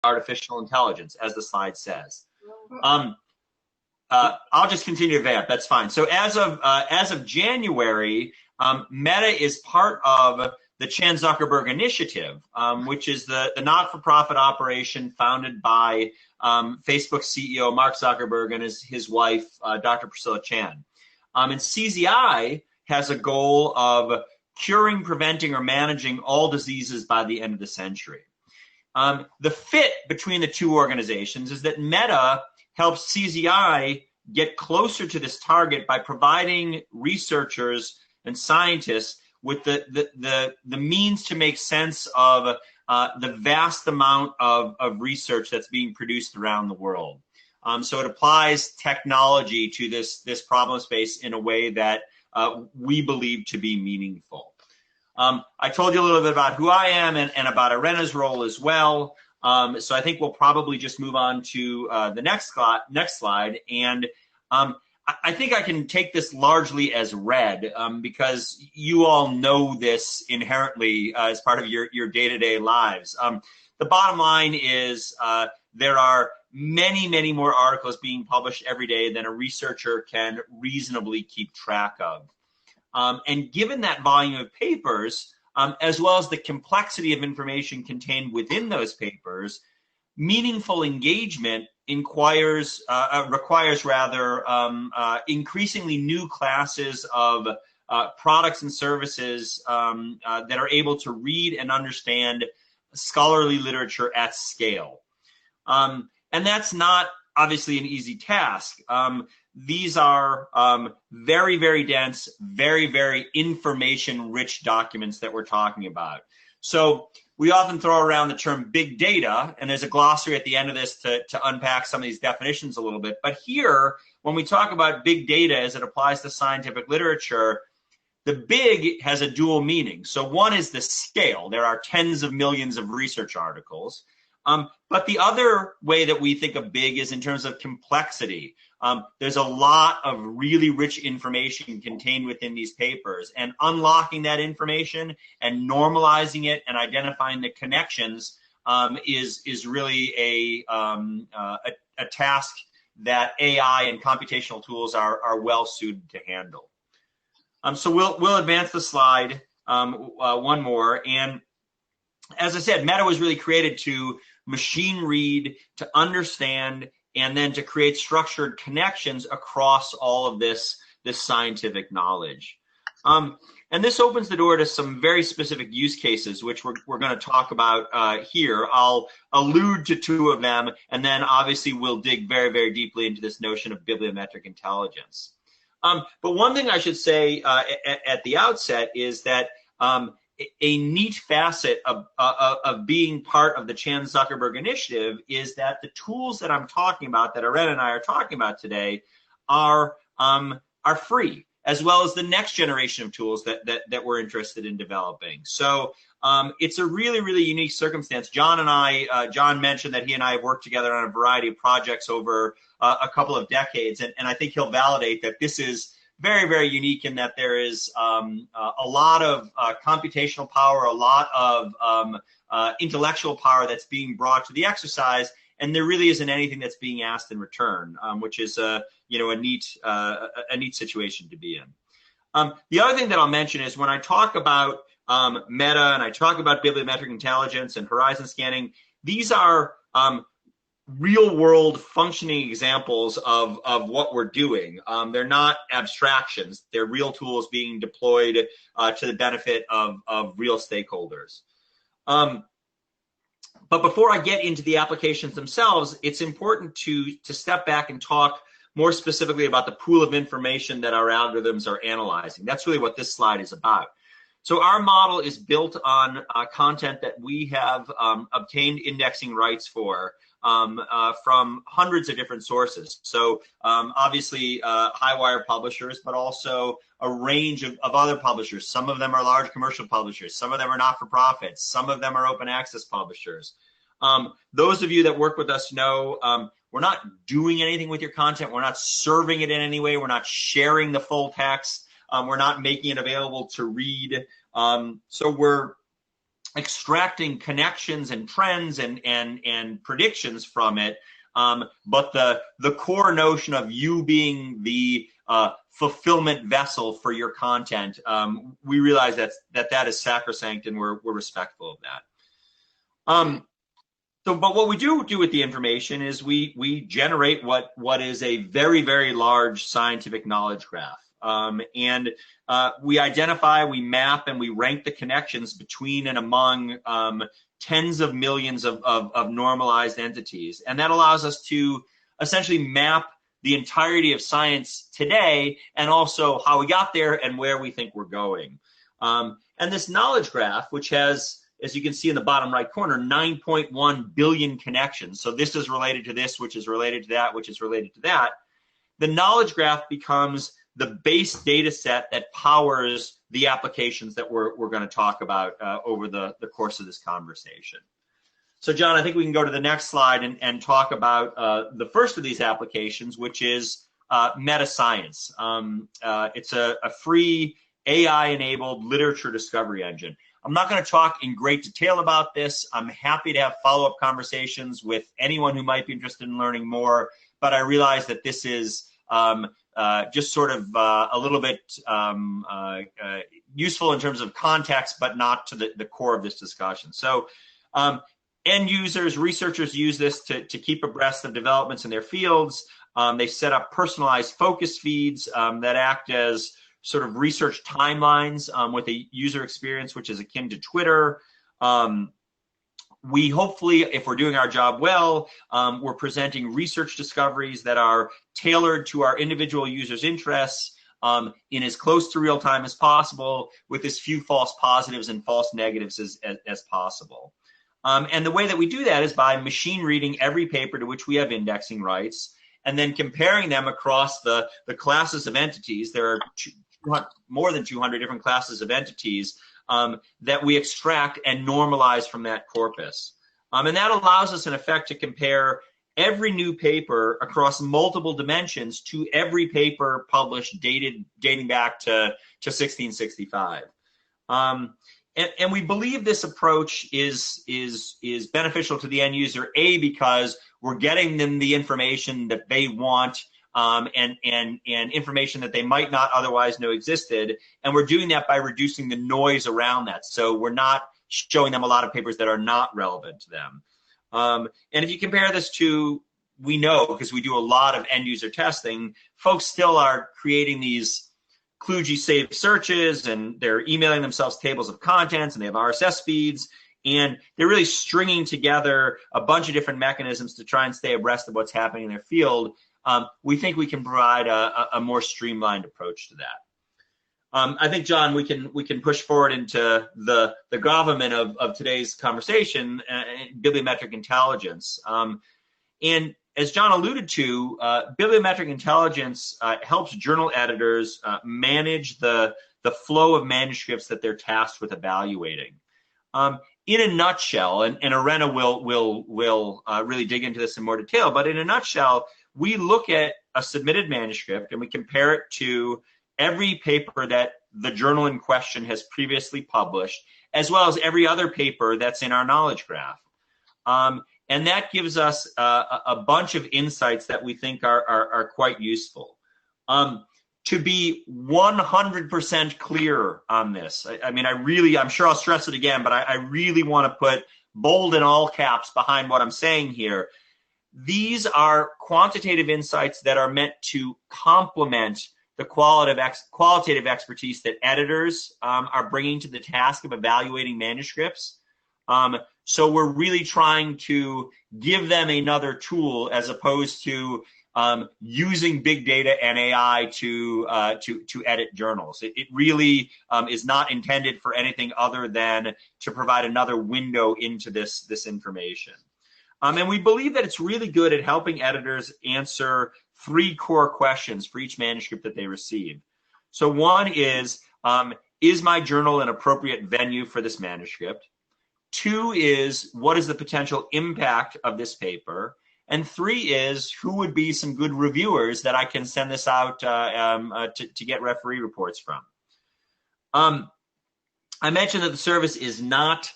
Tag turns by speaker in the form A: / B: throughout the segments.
A: artificial intelligence, as the slide says. I'll just continue to vamp. That's fine. So as of January, Meta is part of the Chan Zuckerberg Initiative, which is the not-for-profit operation founded by Facebook CEO Mark Zuckerberg and his wife, Dr. Priscilla Chan. And CZI has a goal of curing, preventing, or managing all diseases by the end of the century. The fit between the two organizations is that Meta helps CZI get closer to this target by providing researchers and scientists with the means to make sense of the vast amount of research that's being produced around the world. So it applies technology to this problem space in a way that we believe to be meaningful. I told you a little bit about who I am and about Irena's role as well. So I think we'll probably just move on to the next slide. And I think I can take this largely as read because you all know this inherently as part of your day-to-day lives. The bottom line is there are many, many more articles being published every day than a researcher can reasonably keep track of. And given that volume of papers, as well as the complexity of information contained within those papers, meaningful engagement requires increasingly new classes of products and services that are able to read and understand scholarly literature at scale. And that's not obviously an easy task. These are very, very dense, very, very information-rich documents that we're talking about. So we often throw around the term big data, and there's a glossary at the end of this to unpack some of these definitions a little bit. But here, when we talk about big data as it applies to scientific literature, the big has a dual meaning. So one is the scale. There are tens of millions of research articles. But the other way that we think of big is in terms of complexity. There's a lot of really rich information contained within these papers, and unlocking that information and normalizing it and identifying the connections is really a task that AI and computational tools are well suited to handle. So we'll advance the slide one more. And as I said, Meta was really created to machine read, to understand, and then to create structured connections across all of this scientific knowledge. And this opens the door to some very specific use cases, which we're going to talk about here. I'll allude to two of them, and then obviously we'll dig very, very deeply into this notion of bibliometric intelligence. But one thing I should say at the outset is that a neat facet of being part of the Chan Zuckerberg Initiative is that the tools that I'm talking about, that Irena and I are talking about today, are free, as well as the next generation of tools that we're interested in developing. So it's a really, really unique circumstance. John mentioned that he and I have worked together on a variety of projects over a couple of decades, and I think he'll validate that this is very, very unique in that there is a lot of computational power, a lot of intellectual power that's being brought to the exercise, and there really isn't anything that's being asked in return, which is a neat situation to be in. The other thing that I'll mention is when I talk about Meta and I talk about bibliometric intelligence and horizon scanning, these are real-world functioning examples of what we're doing. They're not abstractions. They're real tools being deployed to the benefit of real stakeholders. But before I get into the applications themselves, it's important to step back and talk more specifically about the pool of information that our algorithms are analyzing. That's really what this slide is about. So our model is built on content that we have obtained indexing rights for from hundreds of different sources. So obviously HighWire Publishers, but also a range of other publishers. Some of them are large commercial publishers. Some of them are not-for-profits. Some of them are open access publishers. Those of you that work with us know we're not doing anything with your content. We're not serving it in any way. We're not sharing the full text. We're not making it available to read. So we're extracting connections and trends and predictions from it. But the core notion of you being the fulfillment vessel for your content, we realize that is sacrosanct, and we're respectful of that. But what we do with the information is we generate what is a very, very large scientific knowledge graph. And we identify, we map, and we rank the connections between and among tens of millions of normalized entities. And that allows us to essentially map the entirety of science today, and also how we got there and where we think we're going. And this knowledge graph, which has, as you can see in the bottom right corner, 9.1 billion connections. So this is related to this, which is related to that, which is related to that. The knowledge graph becomes the base data set that powers the applications that we're going to talk about over the course of this conversation. So John, I think we can go to the next slide and talk about the first of these applications, which is meta science. It's a free AI-enabled literature discovery engine. I'm not going to talk in great detail about this. I'm happy to have follow-up conversations with anyone who might be interested in learning more, but I realize that this is just sort of a little bit useful in terms of context, but not to the core of this discussion. So end users, researchers use this to keep abreast of developments in their fields. They set up personalized focus feeds that act as sort of research timelines with a user experience which is akin to Twitter. We hopefully, if we're doing our job well, we're presenting research discoveries that are tailored to our individual users' interests in as close to real time as possible, with as few false positives and false negatives as possible. And the way that we do that is by machine reading every paper to which we have indexing rights, and then comparing them across the classes of entities. There are more than 200 different classes of entities that we extract and normalize from that corpus. And that allows us, in effect, to compare every new paper across multiple dimensions to every paper published dating back to 1665. And we believe this approach is beneficial to the end user, because we're getting them the information that they want, and information that they might not otherwise know existed. And we're doing that by reducing the noise around that. So we're not showing them a lot of papers that are not relevant to them. And if you compare this to, we know, because we do a lot of end user testing, folks still are creating these kludgy saved searches, and they're emailing themselves tables of contents, and they have RSS feeds, and they're really stringing together a bunch of different mechanisms to try and stay abreast of what's happening in their field. We think we can provide a more streamlined approach to that. I think, John, we can push forward into the gravamen of today's conversation, bibliometric intelligence. And as John alluded to, bibliometric intelligence helps journal editors manage the flow of manuscripts that they're tasked with evaluating. In a nutshell, and Arena will really dig into this in more detail, but in a nutshell, we look at a submitted manuscript and we compare it to every paper that the journal in question has previously published, as well as every other paper that's in our knowledge graph. And that gives us a bunch of insights that we think are quite useful. To be 100% clear on this, I'm sure I'll stress it again, but I really want to put bold in all caps behind what I'm saying here. These are quantitative insights that are meant to complement the qualitative expertise that editors are bringing to the task of evaluating manuscripts. So we're really trying to give them another tool, as opposed to using big data and AI to edit journals. It really is not intended for anything other than to provide another window into this information. And we believe that it's really good at helping editors answer three core questions for each manuscript that they receive. So one is my journal an appropriate venue for this manuscript? Two is, what is the potential impact of this paper? And three is, who would be some good reviewers that I can send this out to get referee reports from? I mentioned that the service is not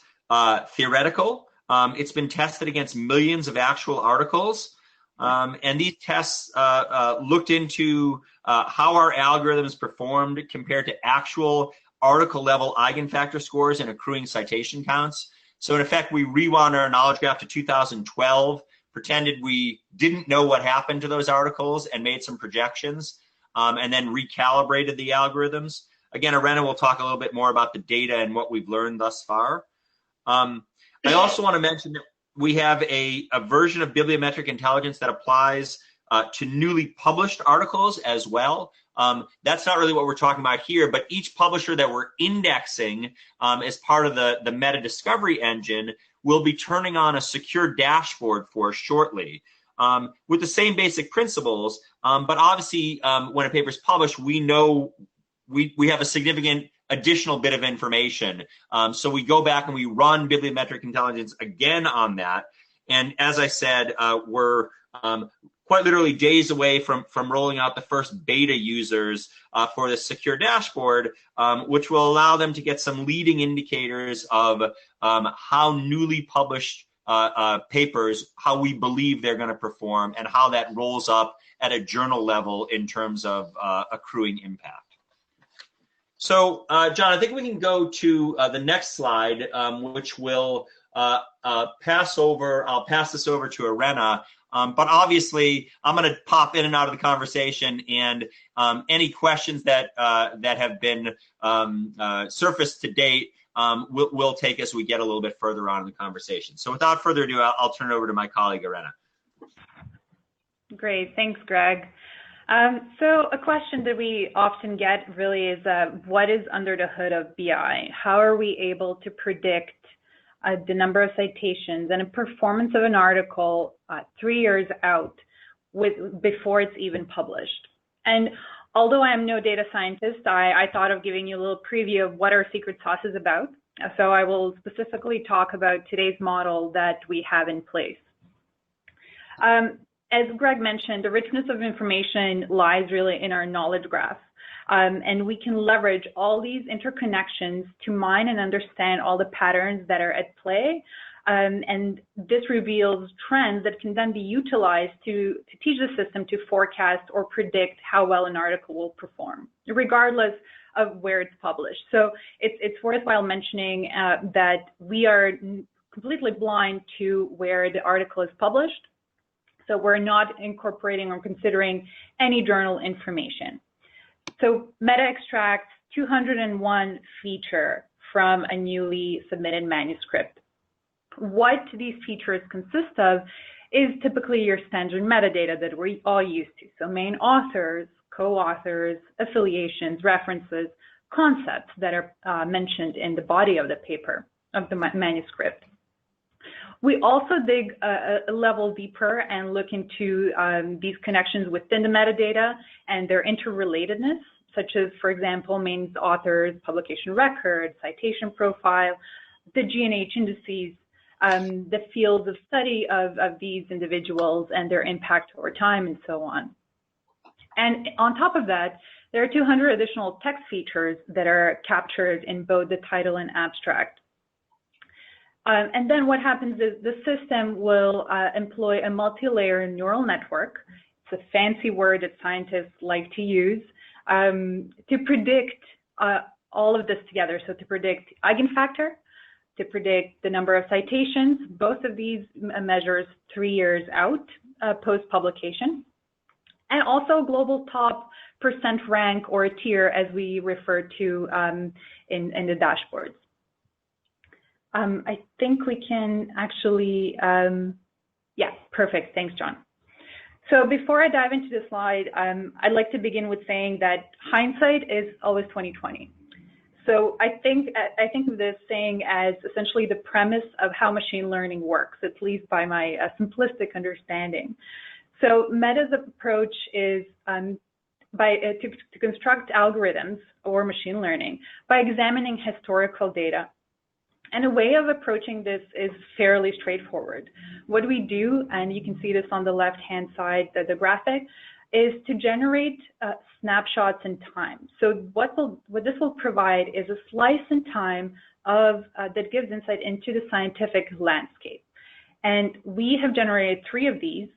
A: theoretical. It's been tested against millions of actual articles. And these tests looked into how our algorithms performed compared to actual article level eigenfactor scores and accruing citation counts. So in effect, we rewound our knowledge graph to 2012, pretended we didn't know what happened to those articles and made some projections, and then recalibrated the algorithms. Again, Irena will talk a little bit more about the data and what we've learned thus far. I also want to mention that we have a version of bibliometric intelligence that applies to newly published articles as well. That's not really what we're talking about here, but each publisher that we're indexing as part of the meta discovery engine will be turning on a secure dashboard for shortly with the same basic principles. But obviously, when a paper is published, we know we have a significant additional bit of information. So we go back and we run bibliometric intelligence again on that. And as I said, we're quite literally days away from rolling out the first beta users for this secure dashboard, which will allow them to get some leading indicators of how newly published papers, how we believe they're going to perform, and how that rolls up at a journal level in terms of accruing impact. So, John, I think we can go to the next slide, which will pass over. I'll pass this over to Irena. But obviously, I'm going to pop in and out of the conversation, and any questions that have been surfaced to date, we'll take as we get a little bit further on in the conversation. So, without further ado, I'll turn it over to my colleague, Irena.
B: Great, thanks, Greg. So a question that we often get really is, what is under the hood of BI? How are we able to predict the number of citations and a performance of an article 3 years out before it's even published? And although I am no data scientist, I thought of giving you a little preview of what our secret sauce is about. So I will specifically talk about today's model that we have in place. As Greg mentioned, the richness of information lies really in our knowledge graph. And we can leverage all these interconnections to mine and understand all the patterns that are at play. And this reveals trends that can then be utilized to teach the system to forecast or predict how well an article will perform, regardless of where it's published. So it's worthwhile mentioning that we are completely blind to where the article is published. So we're not incorporating or considering any journal information. So Meta extracts 201 feature from a newly submitted manuscript. What these features consist of is typically your standard metadata that we're all used to. So main authors, co-authors, affiliations, references, concepts that are mentioned in the body of the paper, of the manuscript. We also dig a level deeper and look into these connections within the metadata and their interrelatedness, such as, for example, main authors, publication record, citation profile, the G&H indices, the fields of study of these individuals and their impact over time, and so on. And on top of that, there are 200 additional text features that are captured in both the title and abstract. And then what happens is the system will employ a multi-layer neural network. It's a fancy word that scientists like to use to predict all of this together. So to predict eigenfactor, to predict the number of citations, both of these measures 3 years out post-publication, and also global top percent rank or a tier as we refer to in the dashboards. I think we can actually, yeah, perfect. Thanks, John. So before I dive into the slide, I'd like to begin with saying that hindsight is always 20/20. So I think of this saying as essentially the premise of how machine learning works, at least by my simplistic understanding. So Meta's approach is to construct algorithms or machine learning by examining historical data. And a way of approaching this is fairly straightforward. What we do, and you can see this on the left-hand side, the graphic, is to generate snapshots in time. So what this will provide is a slice in time that gives insight into the scientific landscape. And we have generated 3 of these,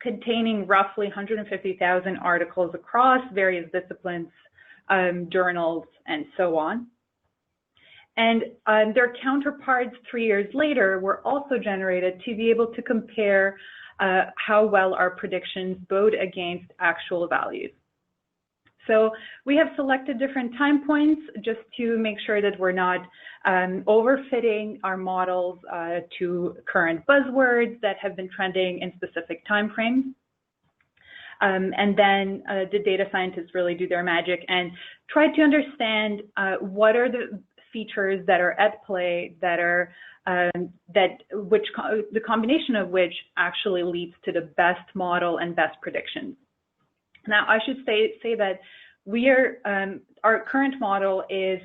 B: containing roughly 150,000 articles across various disciplines, journals, and so on. And their counterparts 3 years later were also generated to be able to compare how well our predictions bode against actual values. So we have selected different time points just to make sure that we're not overfitting our models to current buzzwords that have been trending in specific time frames. And then the data scientists really do their magic and try to understand what are the features that are at play that are the combination of which actually leads to the best model and best predictions. Now, I should say that we are our current model is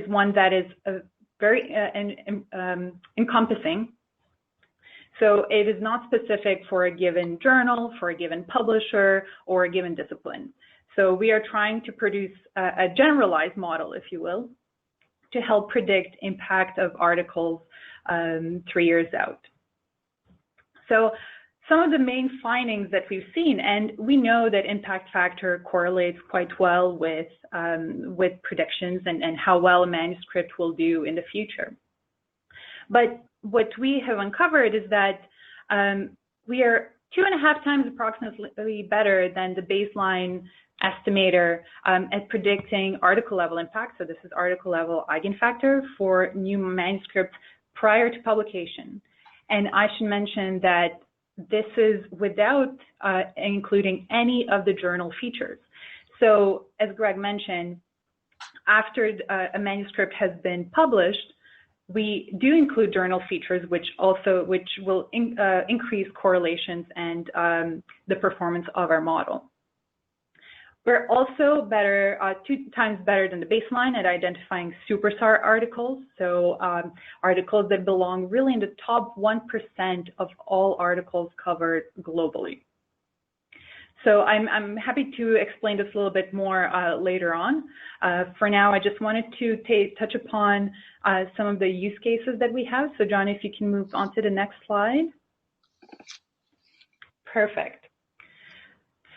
B: one that is very encompassing. So it is not specific for a given journal, for a given publisher, or a given discipline. So we are trying to produce a generalized model, if you will, to help predict impact of articles 3 years out. So some of the main findings that we've seen, and we know that impact factor correlates quite well with predictions and how well a manuscript will do in the future. But what we have uncovered is that we are 2.5 times approximately better than the baseline estimator at predicting article level impact. So this is article level eigenfactor for new manuscripts prior to publication. And I should mention that this is without including any of the journal features. So as Greg mentioned, after a manuscript has been published, we do include journal features, which will increase correlations and the performance of our model. We're also better, 2 times better than the baseline at identifying superstar articles. So articles that belong really in the top 1% of all articles covered globally. So I'm happy to explain this a little bit more later on. For now, I just wanted to touch upon some of the use cases that we have. So John, if you can move on to the next slide. Perfect.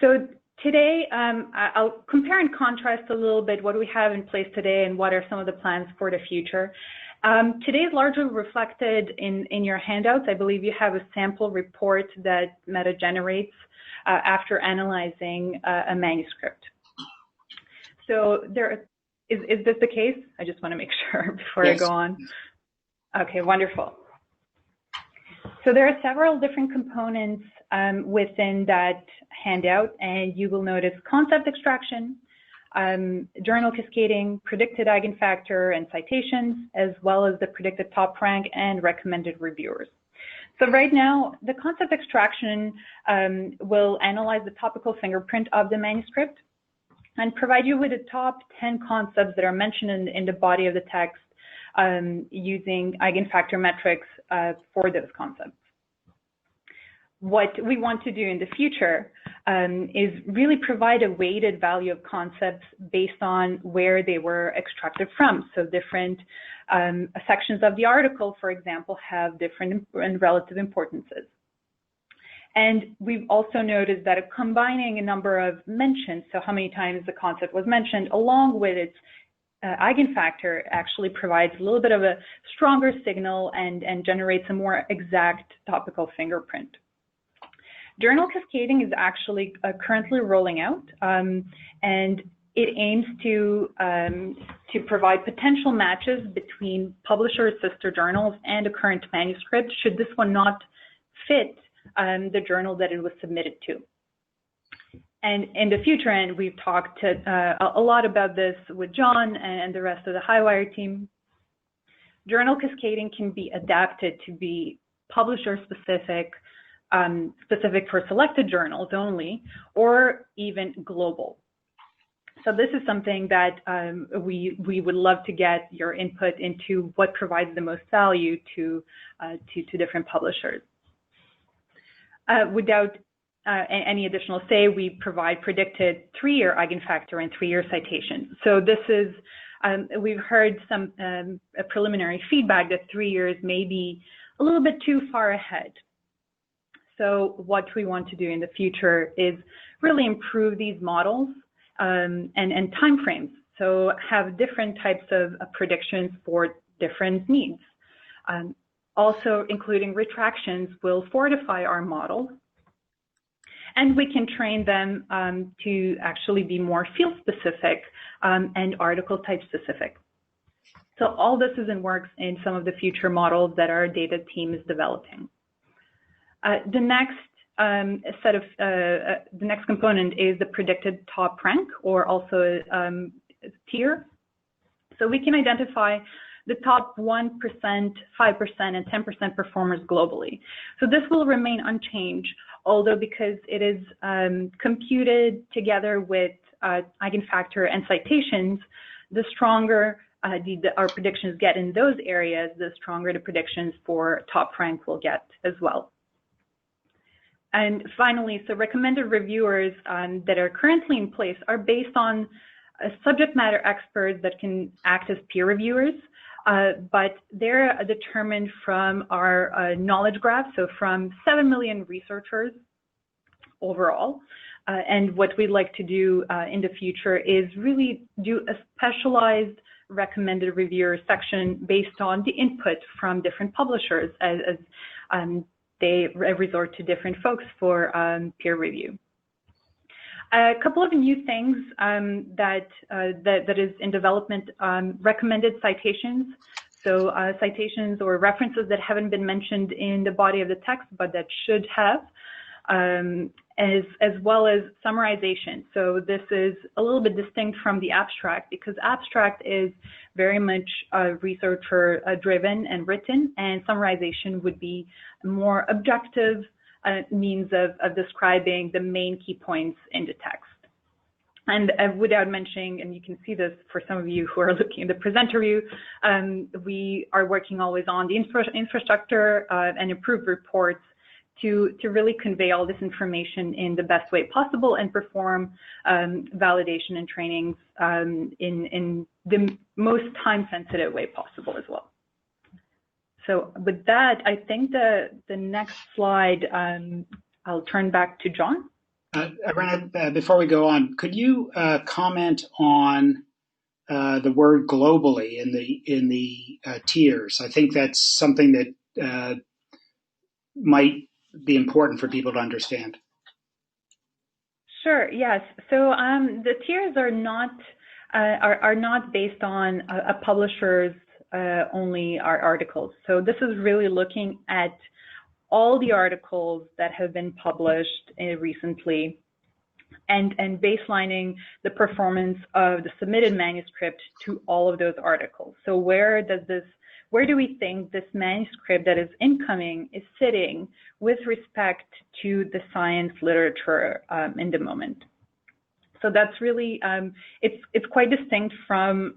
B: So today, I'll compare and contrast a little bit what we have in place today and what are some of the plans for the future. Today is largely reflected in your handouts. I believe you have a sample report that Meta generates after analyzing a manuscript. So is this the case? I just want to make sure before I go on. Okay, wonderful. So there are several different components within that handout, and you will notice concept extraction, journal cascading, predicted eigenfactor and citations, as well as the predicted top rank and recommended reviewers. So right now, the concept extraction will analyze the topical fingerprint of the manuscript and provide you with the top 10 concepts that are mentioned in the body of the text using eigenfactor metrics for those concepts. What we want to do in the future is really provide a weighted value of concepts based on where they were extracted from. So different sections of the article, for example, have different and relative importances. And we've also noticed that combining a number of mentions, so how many times the concept was mentioned, along with its eigenfactor actually provides a little bit of a stronger signal and generates a more exact topical fingerprint. Journal cascading is actually currently rolling out, and it aims to provide potential matches between publisher sister journals and a current manuscript should this one not fit the journal that it was submitted to. And in the future, and we've talked a lot about this with John and the rest of the HighWire team, journal cascading can be adapted to be publisher specific, specific for selected journals only, or even global. So this is something that we would love to get your input into what provides the most value to different publishers. Without any additional say, we provide predicted 3-year eigenfactor and 3-year citations. So this is We've heard some preliminary feedback that 3 years may be a little bit too far ahead. So what we want to do in the future is really improve these models and timeframes. So have different types of predictions for different needs. Also including retractions will fortify our model, and we can train them to actually be more field specific and article type specific. So all this is in works in some of the future models that our data team is developing. The next the next component is the predicted top rank, or also tier. So we can identify the top 1%, 5%, and 10% performers globally. So this will remain unchanged, although because it is computed together with eigenfactor and citations, the stronger our predictions get in those areas, the stronger the predictions for top rank will get as well. And finally, so recommended reviewers that are currently in place are based on subject matter experts that can act as peer reviewers, but they're determined from our knowledge graph, so from 7 million researchers overall. And what we'd like to do in the future is really do a specialized recommended reviewer section based on the input from different publishers as they resort to different folks for peer review. A couple of new things that is in development, recommended citations. So citations or references that haven't been mentioned in the body of the text, but that should have, as well as summarization. So this is a little bit distinct from the abstract, because abstract is very much researcher driven and written, and summarization would be more objective means of describing the main key points in the text. And without mentioning, and you can see this for some of you who are looking at the presenter view, we are working always on the infrastructure and improved reports to really convey all this information in the best way possible and perform validation and trainings in the most time-sensitive way possible as well. So with that, I think the next slide, I'll turn back to John.
C: Irena, before we go on, could you comment on the word globally in the tiers? I think that's something that might be important for people to understand.
B: Sure. Yes. So the tiers are not based on a publisher's only articles. So this is really looking at all the articles that have been published recently and baselining the performance of the submitted manuscript to all of those articles. So where do we think this manuscript that is incoming is sitting with respect to the science literature in the moment? So that's really, it's quite distinct from,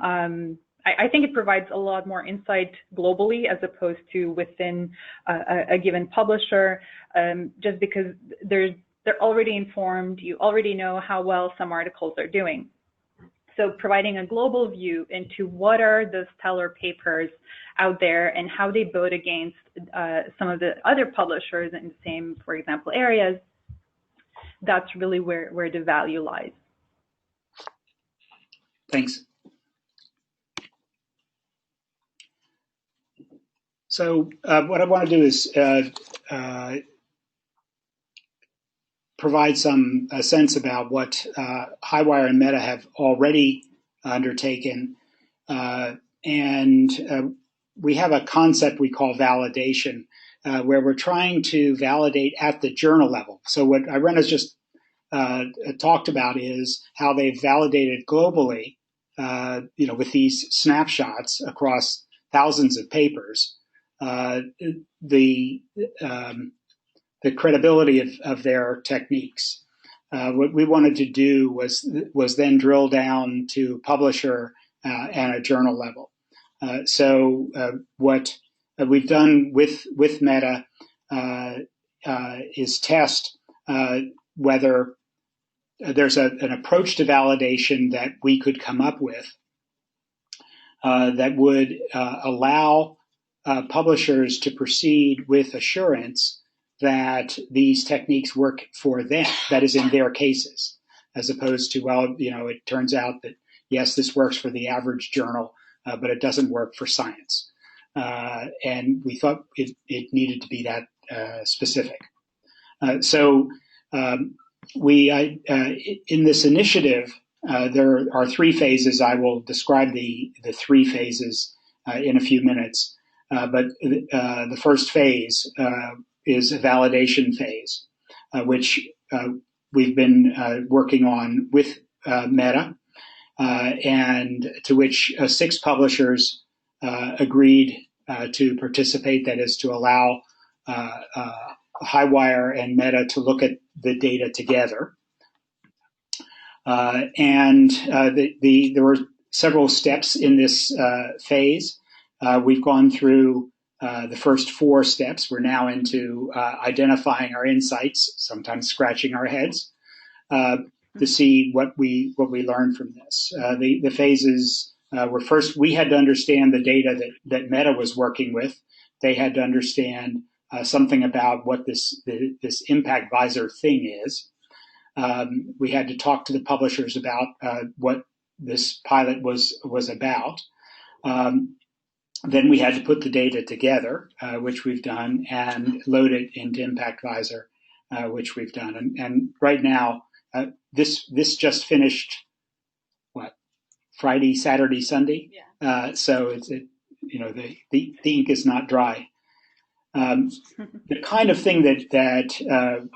B: I think it provides a lot more insight globally as opposed to within a given publisher, just because they're already informed, you already know how well some articles are doing. So providing a global view into what are the stellar papers out there and how they vote against some of the other publishers in the same, for example, areas, that's really where the value lies.
C: Thanks. So what I want to do is provide some sense about what HighWire and Meta have already undertaken. And we have a concept we call validation, where we're trying to validate at the journal level. So what Irena's just talked about is how they've validated globally, with these snapshots across thousands of papers, the credibility of their techniques. What we wanted to do was then drill down to publisher and a journal level. So what we've done with Meta is test whether there's an approach to validation that we could come up with that would allow publishers to proceed with assurance that these techniques work for them, that is, in their cases, as opposed to, well, it turns out that, yes, this works for the average journal, but it doesn't work for science. And we thought it needed to be that specific. So in this initiative, there are 3 phases. I will describe the 3 phases in a few minutes. But the first phase is a validation phase, which we've been working on with Meta, and to which 6 publishers agreed to participate. That is, to allow HighWire and Meta to look at the data together. And there were several steps in this phase. We've gone through the first 4 steps. We're now into identifying our insights, sometimes scratching our heads, to see what we learned from this. The phases were, first, we had to understand the data that Meta was working with. They had to understand something about what this impact visor thing is. We had to talk to the publishers about what this pilot was about. Then we had to put the data together, which we've done, and load it into Impact Visor, which we've done. And right now, this just finished, Friday, Saturday, Sunday. Yeah. So the ink is not dry. The kind of thing that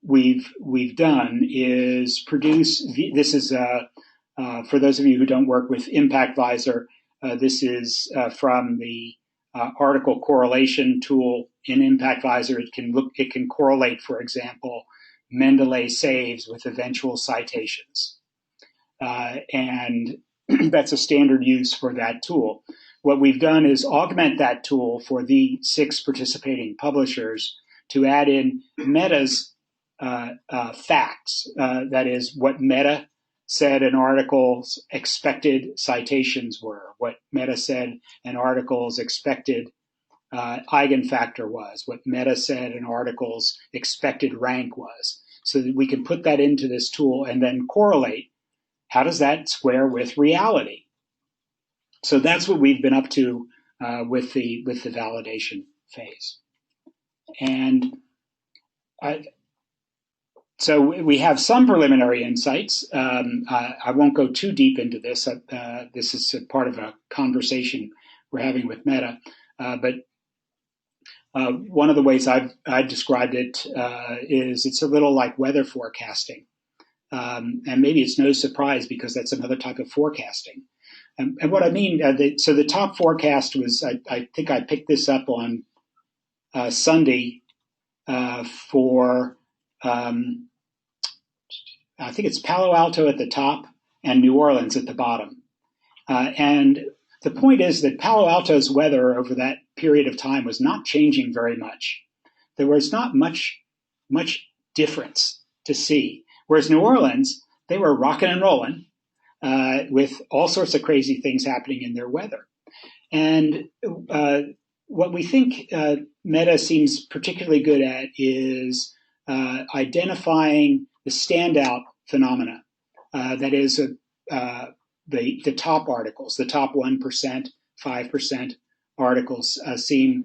C: we've done is produce. This is for those of you who don't work with Impact Visor. This is from the article correlation tool in Impact Visor. It can correlate, for example, Mendeley saves with eventual citations, and that's a standard use for that tool. What we've done is augment that tool for the 6 participating publishers to add in Meta's facts. That is, what Meta said an article's expected citations were, what Meta said an article's expected eigenfactor was, what Meta said an article's expected rank was, so that we can put that into this tool and then correlate. How does that square with reality? So that's what we've been up to with the validation phase. And so we have some preliminary insights. I won't go too deep into this. This is a part of a conversation we're having with Meta. But one of the ways I've described it is it's a little like weather forecasting. And maybe it's no surprise because that's another type of forecasting. And what I mean, so the top forecast was, I think I picked this up on Sunday for, I think it's Palo Alto at the top and New Orleans at the bottom. And the point is that Palo Alto's weather over that period of time was not changing very much. There was not much difference to see. Whereas New Orleans, they were rocking and rolling with all sorts of crazy things happening in their weather. And what we think Meta seems particularly good at is identifying the standout phenomena. That is, the top articles, the top 1%, 5% articles seem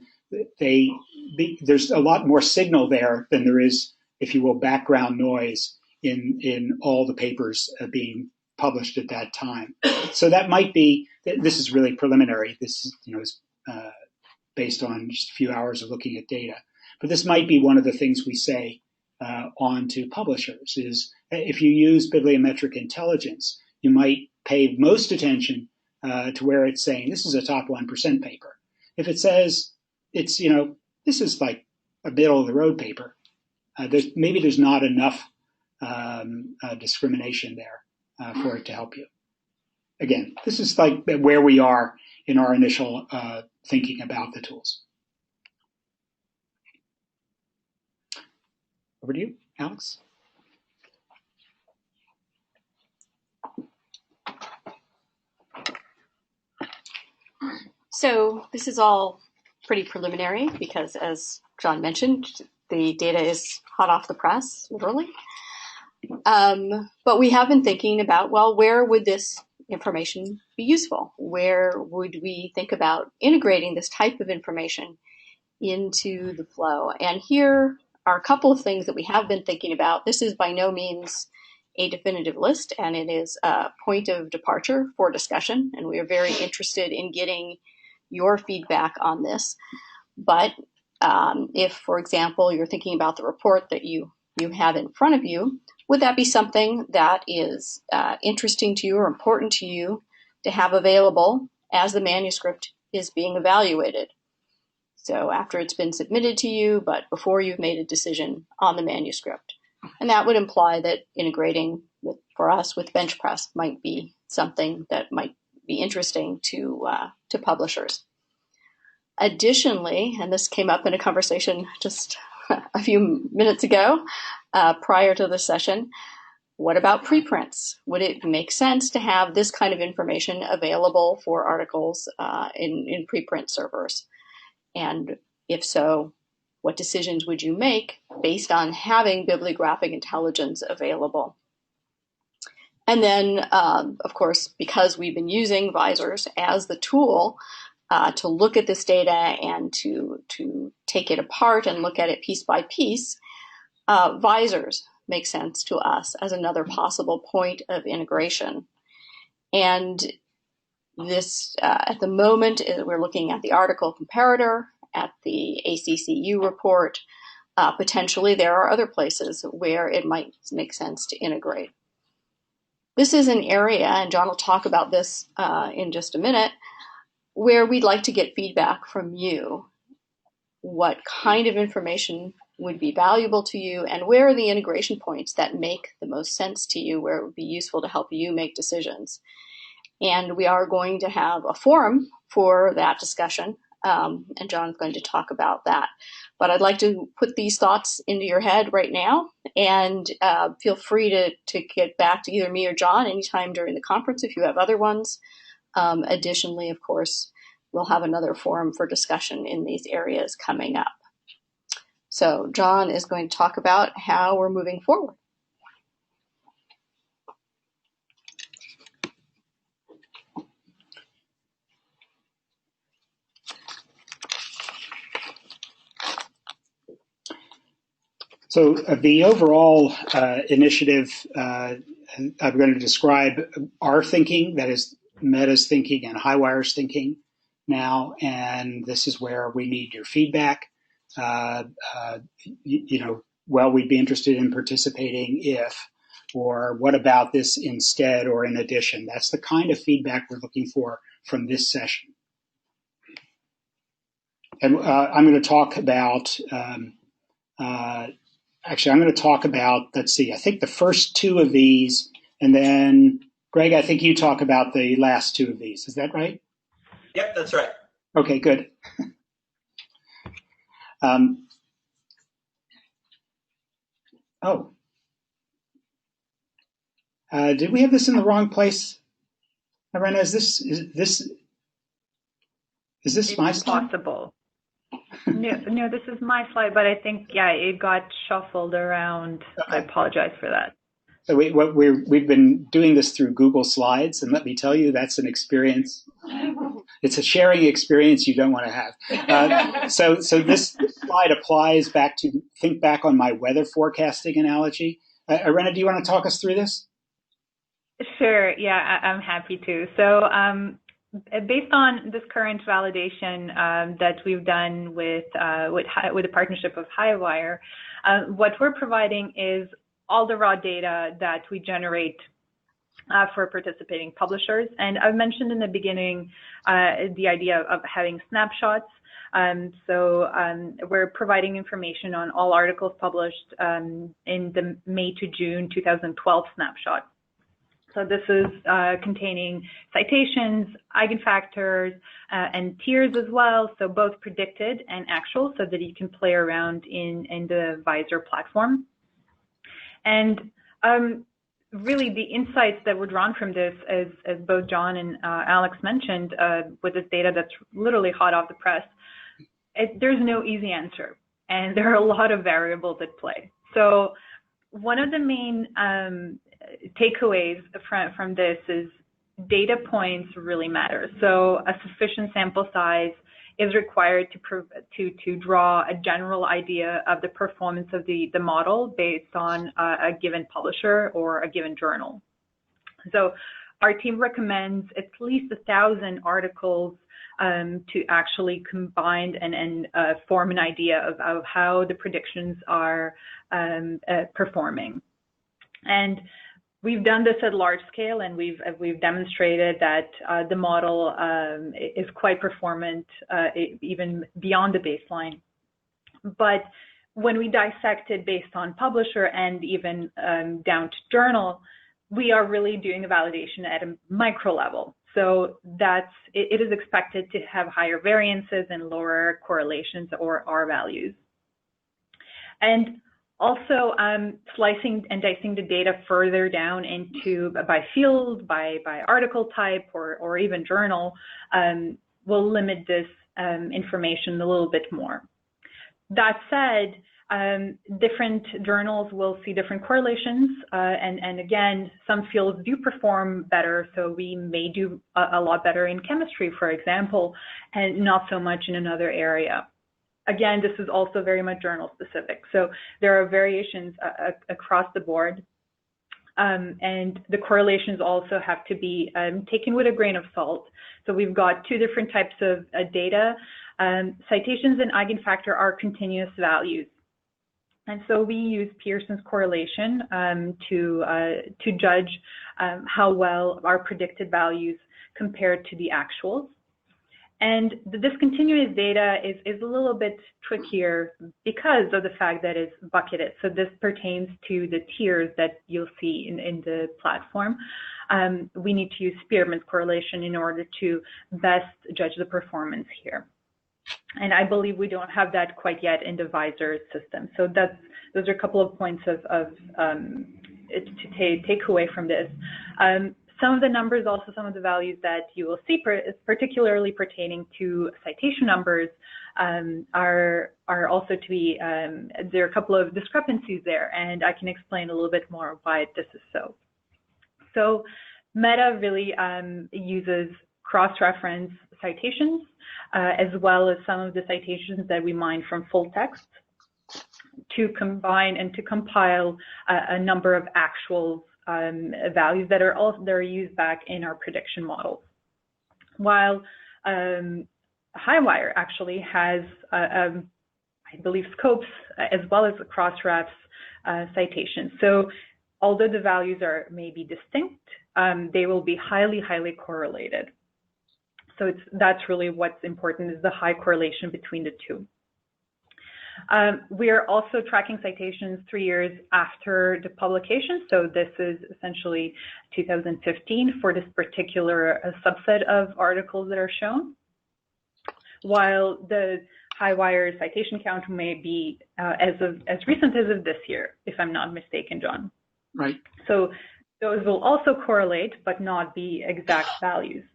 C: there's a lot more signal there than there is, if you will, background noise in all the papers being published at that time. So that might be. This is really preliminary. This is based on just a few hours of looking at data. But this might be one of the things we say on to publishers is if you use bibliometric intelligence, you might pay most attention to where it's saying this is a top 1% paper. If it says it's, this is like a middle of the road paper, maybe there's not enough discrimination there for it to help you. Again, this is like where we are in our initial thinking about the tools. Over to you, Alex.
D: So this is all pretty preliminary because, as John mentioned, the data is hot off the press, literally. But we have been thinking about, well, where would this information be useful? Where would we think about integrating this type of information into the flow? And here are a couple of things that we have been thinking about. This is by no means a definitive list, and it is a point of departure for discussion, and we are very interested in getting your feedback on this. But if, for example, you're thinking about the report that you have in front of you, would that be something that is interesting to you or important to you to have available as the manuscript is being evaluated? So after it's been submitted to you, but before you've made a decision on the manuscript. And that would imply that integrating for us with BenchPress might be something that might be interesting to publishers. Additionally, and this came up in a conversation just a few minutes ago prior to the session, what about preprints? Would it make sense to have this kind of information available for articles in preprint servers? And if so, what decisions would you make based on having bibliographic intelligence available? And then, of course, because we've been using Visors as the tool to look at this data and to take it apart and look at it piece by piece, Visors make sense to us as another possible point of integration. And this, at the moment, we're looking at the article comparator, at the ACCU report. Potentially, there are other places where it might make sense to integrate. This is an area, and John will talk about this in just a minute, where we'd like to get feedback from you. What kind of information would be valuable to you, and where are the integration points that make the most sense to you, where it would be useful to help you make decisions. And we are going to have a forum for that discussion, and John's going to talk about that. But I'd like to put these thoughts into your head right now, and feel free to get back to either me or John anytime during the conference if you have other ones. Additionally, of course, we'll have another forum for discussion in these areas coming up. So John is going to talk about how we're moving forward.
C: So the overall initiative, I'm going to describe our thinking, that is Meta's thinking and HighWire's thinking now, and this is where we need your feedback. Well, we'd be interested in participating if, or what about this instead or in addition? That's the kind of feedback we're looking for from this session. And I'm going to talk about, actually, I'm going to talk about, let's see, I think the first two of these, and then, Greg, I think you talk about the last two of these. Is that right?
A: Yep, that's right.
C: Okay, good. Did we have this in the wrong place? Irena, is this my slide?
B: Possible. No, this is my slide, but I think, yeah, it got shuffled around. Okay. I apologize for that.
C: So we've been doing this through Google Slides, and let me tell you, that's an experience. It's a sharing experience you don't want to have. So this slide applies back to, think back on my weather forecasting analogy. Irena, do you want to talk us through this?
B: Sure, yeah, I'm happy to. So based on this current validation that we've done with the partnership of HighWire, what we're providing is all the raw data that we generate for participating publishers. And I've mentioned in the beginning the idea of having snapshots. So we're providing information on all articles published in the May to June 2012 snapshot. So this is containing citations, eigenfactors, and tiers as well, so both predicted and actual, so that you can play around in the Visor platform. And really the insights that were drawn from this, as both John and Alex mentioned, with this data that's literally hot off the press, there's no easy answer, and there are a lot of variables at play. So one of the main takeaways from this is data points really matter. So a sufficient sample size is required to draw a general idea of the performance of the model based on a given publisher or a given journal. So our team recommends at least 1,000 articles to actually combine and form an idea of how the predictions are performing. And we've done this at large scale, and we've demonstrated that the model is quite performant even beyond the baseline. But when we dissect it based on publisher and even down to journal, we are really doing a validation at a micro level. So it is expected to have higher variances and lower correlations or R values. And also, slicing and dicing the data further down into by field, by article type, or even journal will limit this information a little bit more. That said, different journals will see different correlations, and again, some fields do perform better, so we may do a lot better in chemistry, for example, and not so much in another area. Again, this is also very much journal specific. So there are variations across the board. And the correlations also have to be taken with a grain of salt. So we've got two different types of data. Citations and eigenfactor are continuous values. And so we use Pearson's correlation to judge how well our predicted values compared to the actuals. And the discontinuous data is a little bit trickier because of the fact that it's bucketed. So this pertains to the tiers that you'll see in the platform. We need to use Spearman's correlation in order to best judge the performance here. And I believe we don't have that quite yet in the Visor system. So those are a couple of points to take away from this. Some of the numbers, also some of the values that you will see, particularly pertaining to citation numbers, are also to be, there are a couple of discrepancies there, and I can explain a little bit more why this is so. So Meta really uses cross-reference citations, as well as some of the citations that we mine from full text, to combine and to compile a number of actual values that are used back in our prediction models. While HighWire actually has, I believe, scopes as well as cross-refs citations. So although the values are maybe distinct, they will be highly, highly correlated. So that's really what's important, is the high correlation between the two. We are also tracking citations 3 years after the publication. So this is essentially 2015 for this particular subset of articles that are shown. While the HighWire citation count may be as recent as of this year, if I'm not mistaken, John.
C: Right.
B: So those will also correlate, but not be exact values.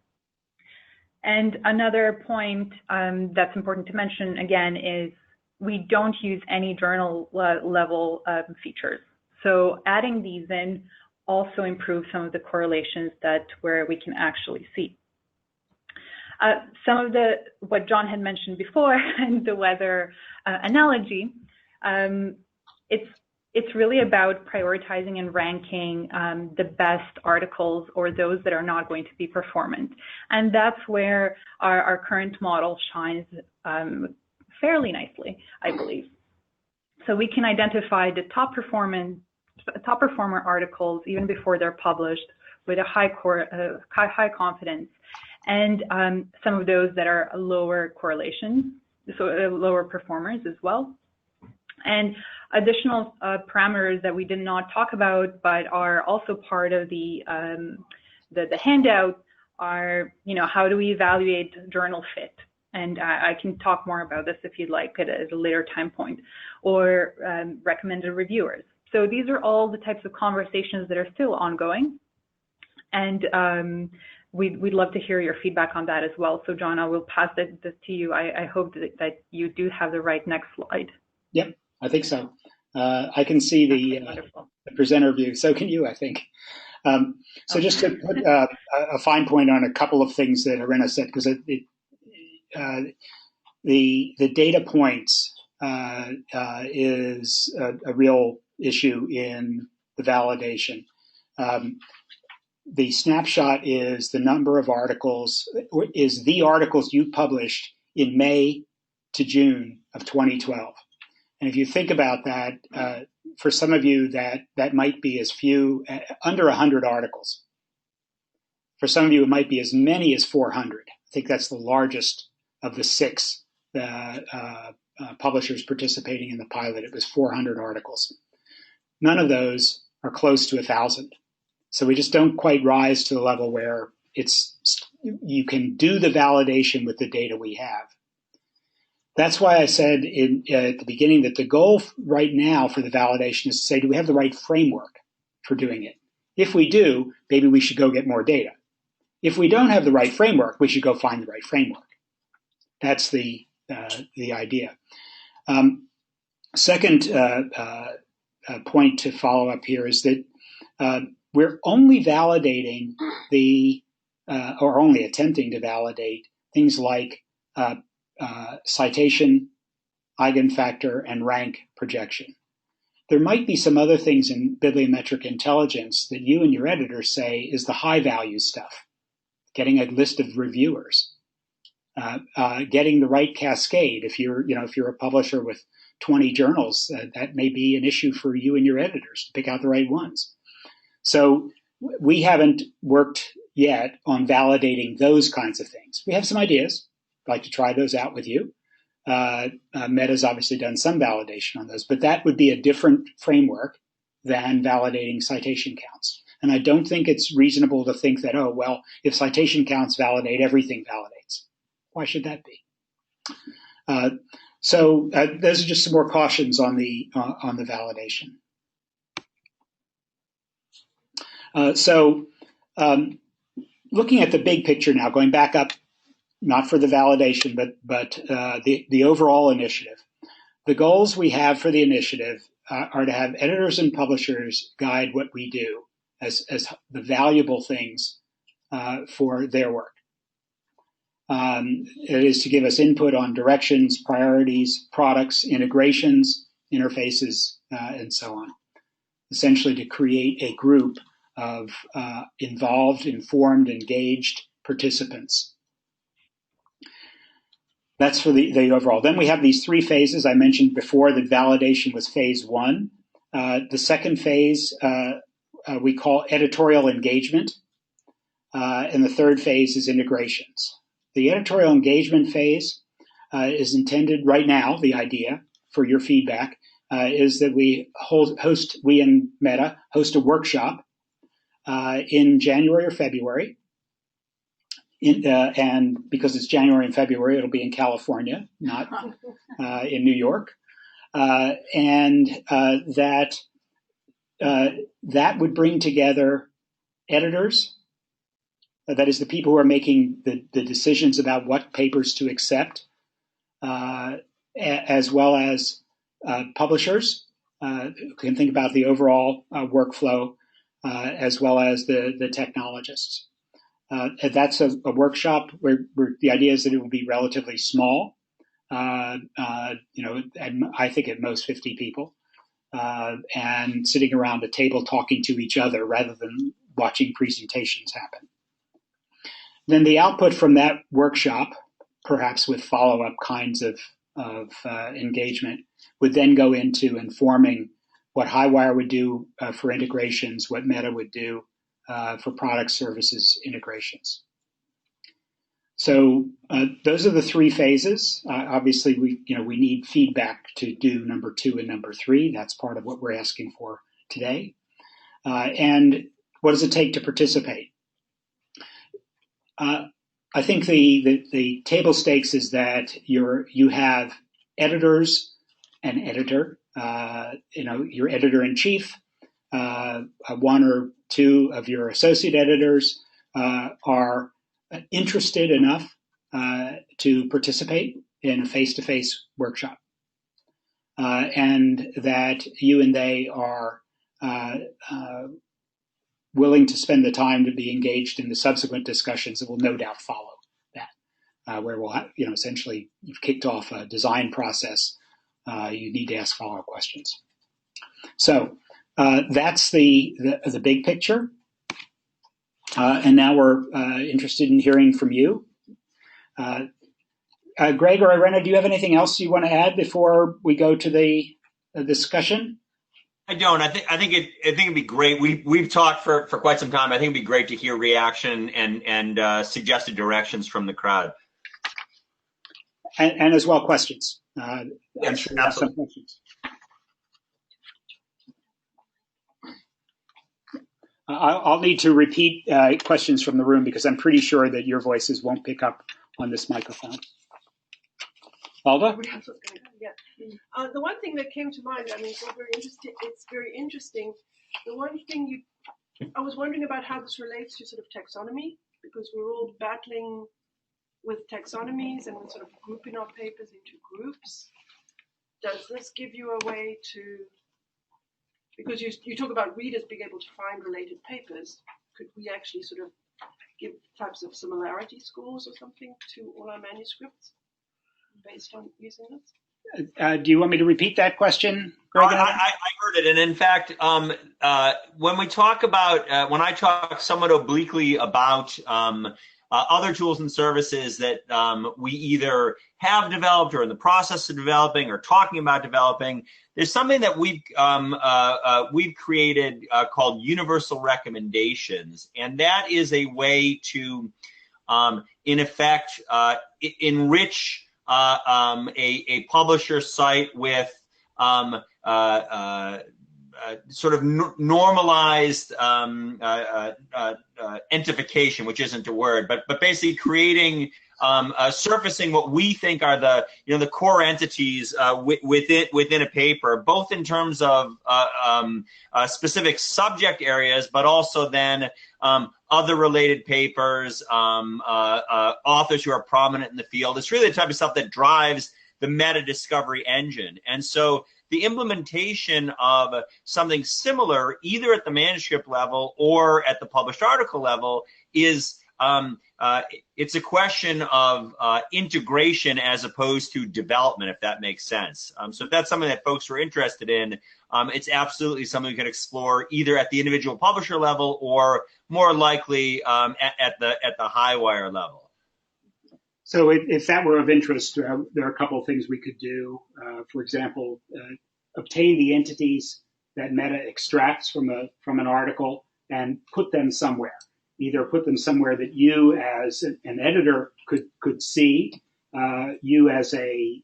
B: And another point that's important to mention, again, is we don't use any journal level features. So adding these in also improves some of the correlations where we can actually see. Some of what John had mentioned before and the weather analogy, it's really about prioritizing and ranking the best articles or those that are not going to be performant. And that's where our current model shines fairly nicely, I believe. So we can identify the top performer articles even before they're published with a high confidence, and some of those that are lower correlation, so lower performers as well. And additional parameters that we did not talk about but are also part of the handout are, how do we evaluate journal fit? And I can talk more about this if you'd like at a later time point, or recommended reviewers. So these are all the types of conversations that are still ongoing. And we'd love to hear your feedback on that as well. So John, I will pass this to you. I hope that you do have the right next slide.
C: Yep, I think so. I can see the presenter view. So can you, I think. So just to put a fine point on a couple of things that Irina said, because the data points is a real issue in the validation. The snapshot is the number of articles, is the articles you published in May to June of 2012. And if you think about that, for some of you that might be as few, under 100 articles. For some of you, it might be as many as 400. I think that's the largest of the 6 publishers participating in the pilot. It was 400 articles. None of those are close to 1,000. So we just don't quite rise to the level where you can do the validation with the data we have. That's why I said at the beginning that the goal right now for the validation is to say, do we have the right framework for doing it? If we do, maybe we should go get more data. If we don't have the right framework, we should go find the right framework. That's the idea. Second point to follow up here is that we're only validating or only attempting to validate things like citation, eigenfactor, and rank projection. There might be some other things in bibliometric intelligence that you and your editors say is the high value stuff. Getting a list of reviewers, getting the right cascade. If you're a publisher with 20 journals, that may be an issue for you and your editors to pick out the right ones. So we haven't worked yet on validating those kinds of things. We have some ideas. I'd like to try those out with you. Meta's obviously done some validation on those, but that would be a different framework than validating citation counts. And I don't think it's reasonable to think that, oh, well, if citation counts validate, everything validates. Why should that be? So those are just some more cautions on the validation. Looking at the big picture now, going back up, not for the validation, but the overall initiative. The goals we have for the initiative are to have editors and publishers guide what we do as the valuable things for their work. It is to give us input on directions, priorities, products, integrations, interfaces, and so on. Essentially to create a group of involved, informed, engaged participants. That's for the overall. Then we have these 3 phases. I mentioned before that validation was phase 1. The second phase we call editorial engagement. And the third phase is integrations. The editorial engagement phase is intended right now, the idea for your feedback is that we and Meta host a workshop in January or February. And because it's January and February, it'll be in California, not in New York. And that would bring together editors, that is the people who are making the decisions about what papers to accept, as well as publishers who can think about the overall workflow, as well as the technologists. That's a workshop where the idea is that it will be relatively small. And I think at most 50 people, and sitting around a table talking to each other rather than watching presentations happen. Then the output from that workshop, perhaps with follow-up kinds of engagement, would then go into informing what HighWire would do for integrations, what Meta would do for product services integrations. So those are the 3 phases. Obviously, we need feedback to do number 2 and number 3. That's part of what we're asking for today. And what does it take to participate? I think the table stakes is that you have editors, an editor, your editor-in-chief, one or two of your associate editors are interested enough to participate in a face-to-face workshop, and that you and they are willing to spend the time to be engaged in the subsequent discussions that will no doubt follow that, where we'll essentially you've kicked off a design process. You need to ask follow-up questions. So that's the big picture. And now we're interested in hearing from you. Greg or Irena, do you have anything else you want to add before we go to the discussion?
A: I don't. I think it'd be great. We've talked for quite some time. I think it'd be great to hear reaction and suggested directions from the crowd.
C: And as well questions.
A: Yes,
C: I'm sure you have some questions. I'll need to repeat questions from the room because I'm pretty sure that your voices won't pick up on this microphone. Alva?
E: Yeah. The one thing that came to mind, I mean, it's very interesting. The one thing I was wondering about how this relates to sort of taxonomy, because we're all battling with taxonomies and we're sort of grouping our papers into groups. Does this give you a way to, because you talk about readers being able to find related papers, could we actually sort of give types of similarity scores or something to all our manuscripts based on using this?
C: Do you want me to repeat that question, Greg?
A: I heard it, and in fact, when we talk about, when I talk somewhat obliquely about other tools and services that we either have developed or in the process of developing or talking about developing, there's something that we've created called universal recommendations, and that is a way to, in effect, enrich a publisher site with sort of normalized entification, which isn't a word, but basically creating, surfacing what we think are the core entities within a paper, both in terms of specific subject areas, but also then other related papers, authors who are prominent in the field. It's really the type of stuff that drives the meta discovery engine. And so the implementation of something similar, either at the manuscript level or at the published article level, is it's a question of integration as opposed to development, if that makes sense. So if that's something that folks are interested in, it's absolutely something we can explore either at the individual publisher level or more likely at the HighWire level.
C: So if that were of interest, there are a couple of things we could do. For example, obtain the entities that Meta extracts from an article and put them somewhere. Either put them somewhere that you as an editor could see, you as a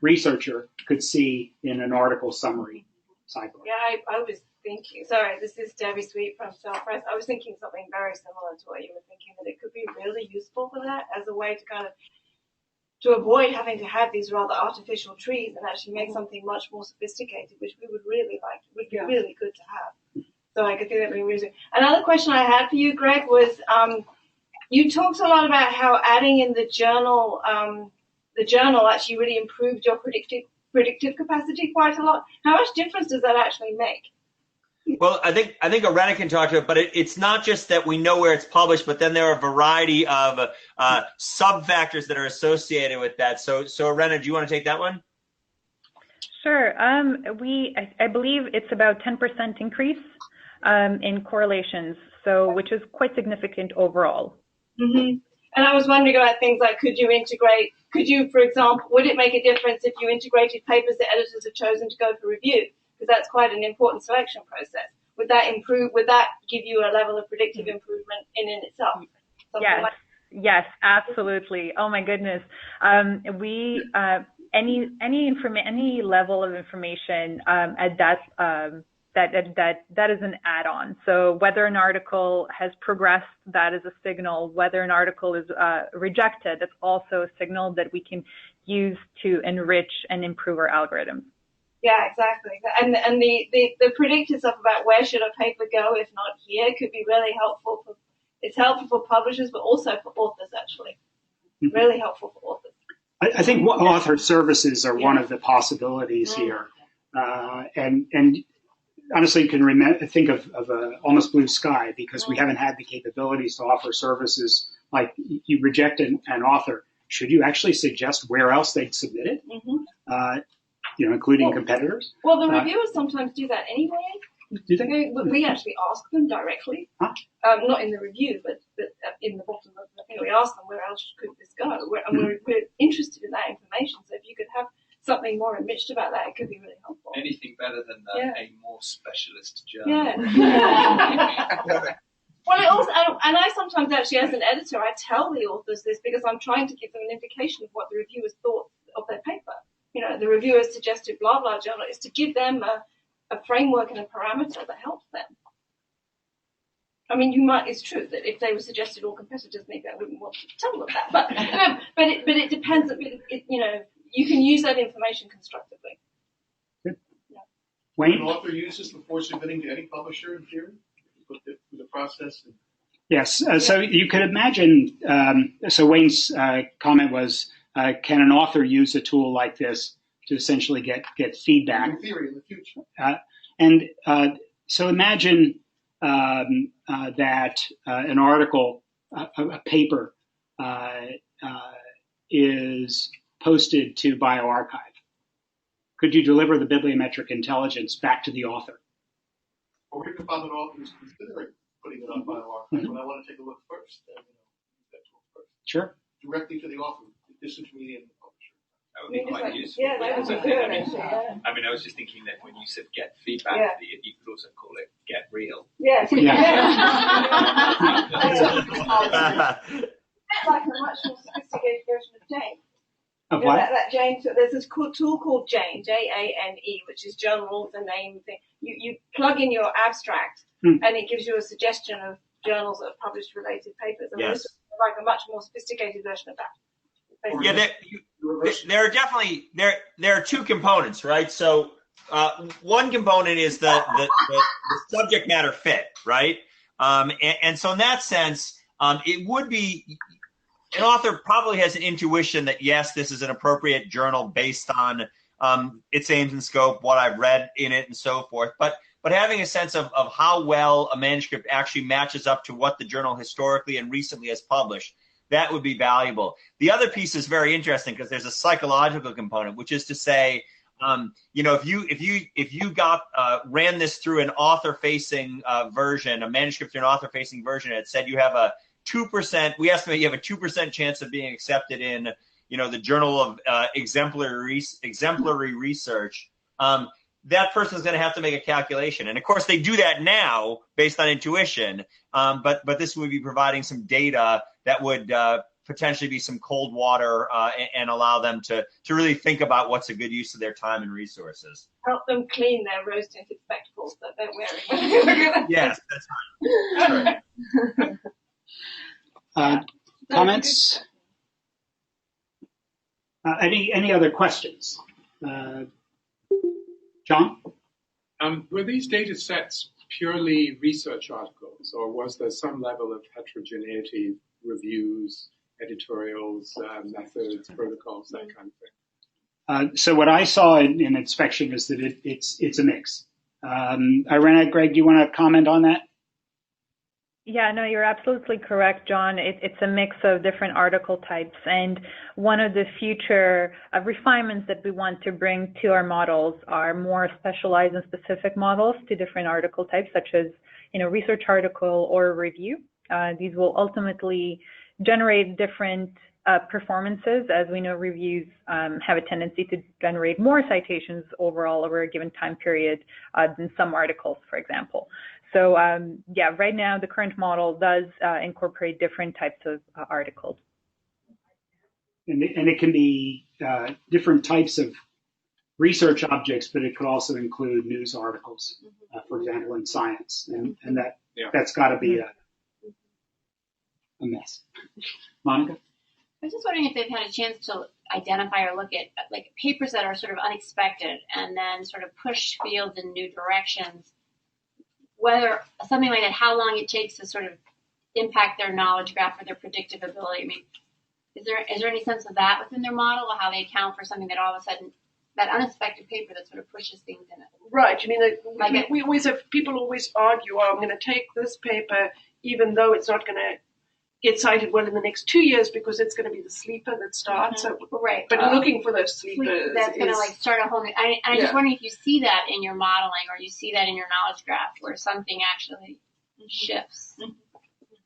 C: researcher could see in an article summary cycle.
F: Yeah, I was thinking, sorry, this is Debbie Sweet from Self Press. I was thinking something very similar to what you were thinking, that it could be really useful for that as a way to kind of, to avoid having to have these rather artificial trees and actually make something much more sophisticated, which we would really like, would be really good to have. So I could see that being really. Another question I had for you, Greg, was you talked a lot about how adding in the journal actually really improved your predictive capacity quite a lot. How much difference does that actually make?
A: Well, I think Irena can talk to it, but it's not just that we know where it's published, but then there are a variety of sub-factors that are associated with that. So Irena, do you want to take that one?
B: Sure. I believe it's about 10% increase in correlations, so which is quite significant overall.
F: Mm-hmm. And I was wondering about things like, could you, for example, would it make a difference if you integrated papers that editors have chosen to go for review? Because that's quite an important selection process. Would that give you a level of predictive improvement in itself?
B: Yes, absolutely. Oh my goodness. Any level of information at that is an add-on. So whether an article has progressed, that is a signal. Whether an article is rejected, that's also a signal that we can used to enrich and improve our algorithms.
F: Yeah, exactly. And the predictive stuff about where should a paper go if not here could be really helpful. It's helpful for publishers, but also for authors, actually. Really helpful for authors.
C: I think author services are one of the possibilities here. And honestly, you can think of a almost blue sky, because we haven't had the capabilities to offer services like you reject an author. Should you actually suggest where else they'd submit it? Including competitors?
F: Well, the reviewers sometimes do that anyway.
C: Do they?
F: We actually ask them directly.
C: Huh?
F: Not in the review, but in the bottom of the thing, we ask them where else could this go. We're interested in that information. So if you could have something more enriched about that, it could be really helpful.
G: Anything better than a more specialist journal.
F: Yeah. Well, it also, and I sometimes actually, as an editor, I tell the authors this because I'm trying to give them an indication of what the reviewers thought of their paper. The reviewers suggested blah, blah journal is to give them a framework and a parameter that helps them. I mean, it's true that if they were suggested all competitors, maybe I wouldn't want to tell them that. But it depends. You can use that information constructively.
C: Good.
F: Yeah.
C: Wayne?
H: An author uses before submitting to any publisher in theory? Put it through the process?
C: Yes. So you could imagine, so Wayne's comment was, can an author use a tool like this to essentially get feedback?
H: In theory, in the future.
C: So imagine that an article, a paper, is posted to bioRxiv. Could you deliver the bibliometric intelligence back to the author?
H: Or if an author is considering putting it on bioRxiv, but I want to take a look first. Use that tool first.
C: Sure.
H: Directly to the author, disintermediate the publisher.
G: That would be quite useful.
F: Yeah, that would be good, actually.
G: I mean, I was just thinking that when you said get feedback, you could also call it get real.
F: Yes. Like a much more sophisticated version of Jane.
C: Of what?
F: That Jane. So there's this cool tool called Jane, Jane, which is journal author name thing. You plug in your abstract, and it gives you a suggestion of journals that have published related papers. And this is like a much more sophisticated version of that.
A: Yeah, there are definitely there are two components, right? So one component is the subject matter fit, right? And so in that sense, it would be an author probably has an intuition that yes, this is an appropriate journal based on its aims and scope, what I've read in it, and so forth. But having a sense of how well a manuscript actually matches up to what the journal historically and recently has published, that would be valuable. The other piece is very interesting because there's a psychological component, which is to say, if you ran this through an author-facing version, a manuscript through an author-facing version, and it said you have a 2%, we estimate you have a 2% chance of being accepted in, the Journal of Exemplary Research. That person's going to have to make a calculation. And of course, they do that now based on intuition. But this would be providing some data that would potentially be some cold water and allow them to really think about what's a good use of their time and resources.
F: Help them clean their rose-tinted spectacles that they're wearing.
A: Yes, that's right.
C: Comments? Any other questions? John?
I: Were these data sets purely research articles, or was there some level of heterogeneity, reviews, editorials, methods, protocols, that kind of thing?
C: So what I saw in inspection is that it's a mix. Irena, Greg, do you want to comment on that?
B: Yeah, no, you're absolutely correct, John. It's a mix of different article types, and one of the future refinements that we want to bring to our models are more specialized and specific models to different article types, such as research article or review. These will ultimately generate different performances. As we know, reviews have a tendency to generate more citations overall over a given time period than some articles, for example. So right now the current model does incorporate different types of articles.
C: And it can be different types of research objects, but it could also include news articles, for example, in science, and that's got to be a mess. Monica?
J: I was just wondering if they've had a chance to identify or look at like papers that are sort of unexpected and then sort of push fields in new directions, whether something like that, how long it takes to sort of impact their knowledge graph or their predictive ability. I mean, is there any sense of that within their model, or how they account for something that all of a sudden, that unexpected paper that sort of pushes things in it?
E: Right. I mean, we always have, people always argue, oh, I'm going to take this paper even though it's not going to get cited well in the next 2 years because it's going to be the sleeper that starts.
J: Mm-hmm.
E: So,
J: right.
E: But looking for those sleepers.
J: That's going to like start a whole new, I'm just wondering if you see that in your modeling or you see that in your knowledge graph where something actually shifts.
F: Mm-hmm.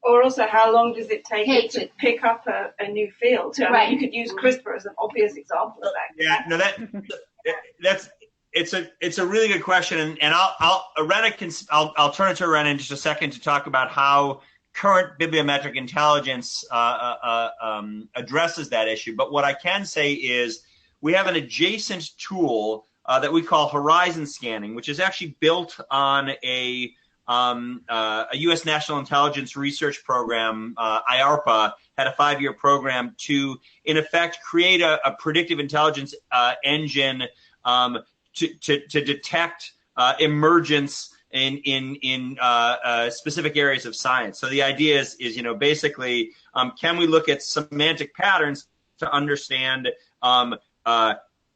F: Or also, how long does it take to pick up a new field? So, I mean, you could use CRISPR as an obvious example of that.
A: Yeah, no, it's a really good question, and I'll turn it to Irena in just a second to talk about how current bibliometric intelligence addresses that issue. But what I can say is we have an adjacent tool that we call horizon scanning, which is actually built on a U.S. National Intelligence Research Program. IARPA had a 5-year program to, in effect, create a predictive intelligence engine to detect emergence in specific areas of science. So the idea is basically, can we look at semantic patterns to understand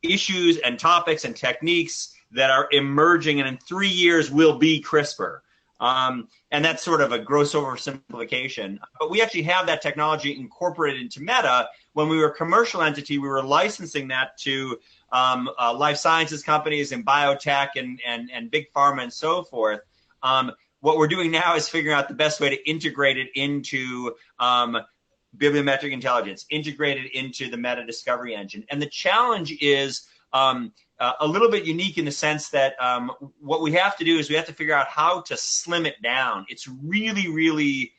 A: issues and topics and techniques that are emerging and in 3 years will be CRISPR. And that's sort of a gross oversimplification. But we actually have that technology incorporated into Meta. When we were a commercial entity, we were licensing that to life sciences companies and biotech and big pharma and so forth. What we're doing now is figuring out the best way to integrate it into bibliometric intelligence, integrate it into the Meta discovery engine. And the challenge is a little bit unique in the sense that what we have to do is we have to figure out how to slim it down. It's really, really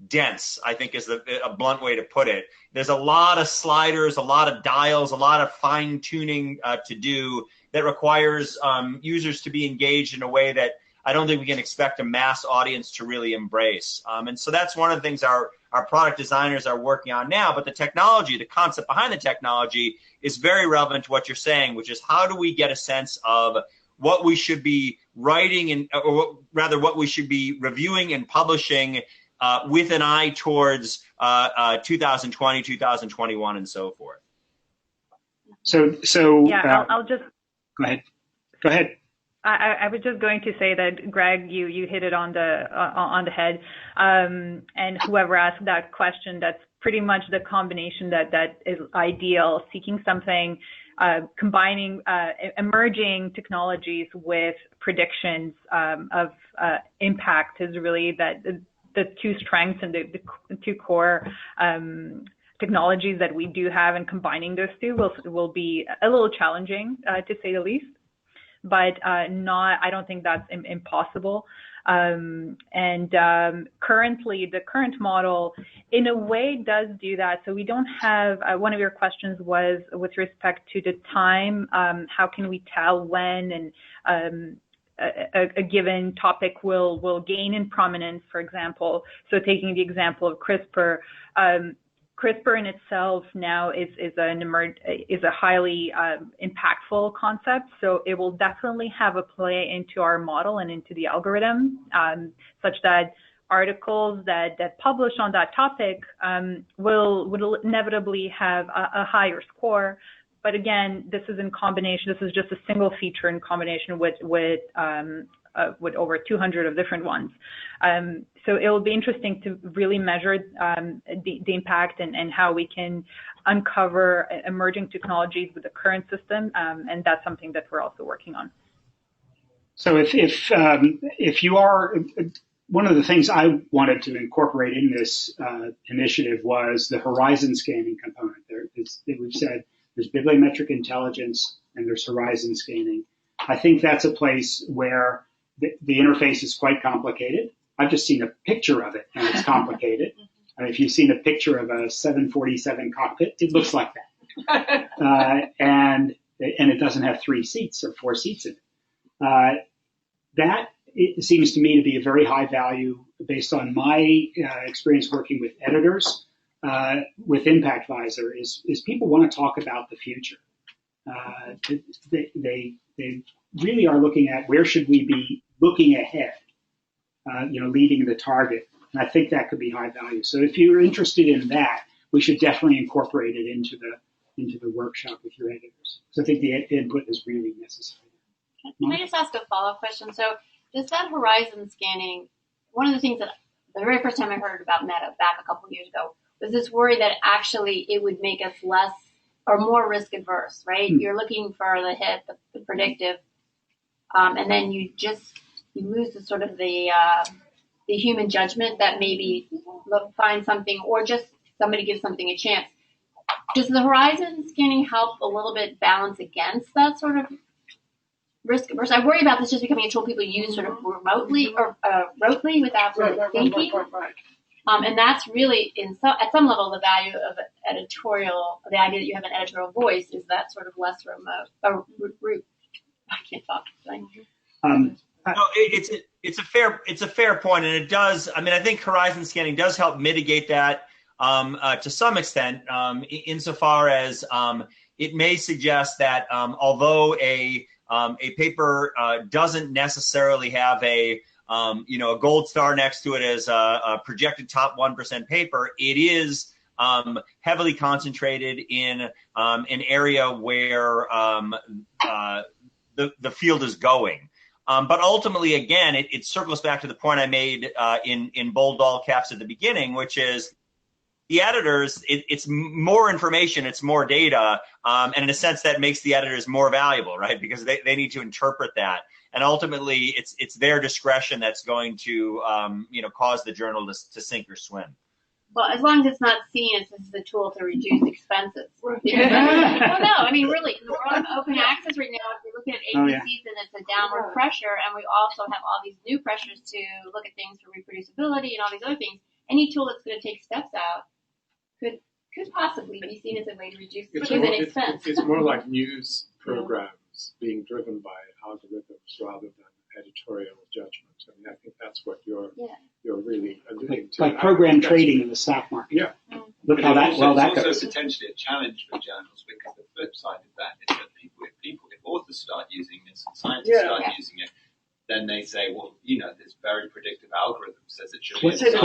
A: dense, I think is a blunt way to put it. There's a lot of sliders, a lot of dials, a lot of fine tuning to do that requires users to be engaged in a way that I don't think we can expect a mass audience to really embrace. And so that's one of the things our product designers are working on now. But the technology, the concept behind the technology is very relevant to what you're saying, which is how do we get a sense of what we should be writing or rather what we should be reviewing and publishing with an eye towards 2020, 2021, and so forth.
C: So
B: yeah, I'll just
C: go ahead.
B: I was just going to say that, Greg, you hit it on the head, and whoever asked that question, that's pretty much the combination that is ideal. Seeking something, combining emerging technologies with predictions of impact is really the two strengths and the two core technologies that we do have, and combining those two will be a little challenging to say the least. But I don't think that's impossible. Currently, the current model, in a way, does do that. So we don't have, one of your questions was with respect to the time, how can we tell when and a given topic will gain in prominence, for example. So taking the example of CRISPR, CRISPR in itself now is a highly impactful concept, so it will definitely have a play into our model and into the algorithm, such that articles that publish on that topic will inevitably have a higher score. But again, this is in combination. This is just a single feature in combination with over 200 of different ones. So it will be interesting to really measure the impact and how we can uncover emerging technologies with the current system, and that's something that we're also working on.
C: So if you are, one of the things I wanted to incorporate in this initiative was the horizon scanning component. We've said there's bibliometric intelligence and there's horizon scanning. I think that's a place where the interface is quite complicated. I've just seen a picture of it, and it's complicated. And if you've seen a picture of a 747 cockpit, it looks like that. And it doesn't have 3 seats or 4 seats in it. That it seems to me to be a very high value based on my experience working with editors. with Impact Visor is people want to talk about the future. They really are looking at where should we be looking ahead, leading the target. And I think that could be high value. So if you're interested in that, we should definitely incorporate it into the workshop with your editors. So I think the input is really necessary.
J: Can I just ask a follow-up question? So does that horizon scanning, one of the things that the very first time I heard about Meta back a couple of years ago was this worry that actually it would make us less or more risk adverse, right? You're looking for the hit, the predictive, and then you lose the sort of the human judgment that maybe find something or just somebody gives something a chance. Does the horizon scanning help a little bit balance against that sort of risk averse? I worry about this just becoming a tool people use sort of remotely or rotely without really thinking. And that's really, at some level, the value of editorial, the idea that you have an editorial voice is that sort of less remote. I can't talk.
A: No, it's a fair point, and it does. I mean, I think horizon scanning does help mitigate that to some extent, insofar as it may suggest that although a paper doesn't necessarily have a gold star next to it as a projected top 1% paper, it is heavily concentrated in an area where the field is going. But ultimately, again, it circles back to the point I made in bold all caps at the beginning, which is the editors, it's more information, it's more data, and in a sense that makes the editors more valuable, right? Because they need to interpret that. And ultimately, it's their discretion that's going to cause the journal to sink or swim.
J: Well, as long as it's not seen as this is a tool to reduce expenses. Well, no, I mean, really, in the world of open access right now, if you're looking at APCs, then it's a downward pressure, and we also have all these new pressures to look at things for reproducibility and all these other things. Any tool that's going to take steps out could possibly be seen as a way to reduce human expense.
I: It's more like news programs being driven by algorithms rather than editorial judgment. I mean, I think that's what you're really alluding to.
C: Like program trading in the stock market.
I: Yeah.
C: Look how that
G: goes.
C: goes.
G: Also potentially a challenge for journals, because the flip side of that is that if authors start using this and scientists start using it, then they say, well, this very predictive algorithm says it should be. So it's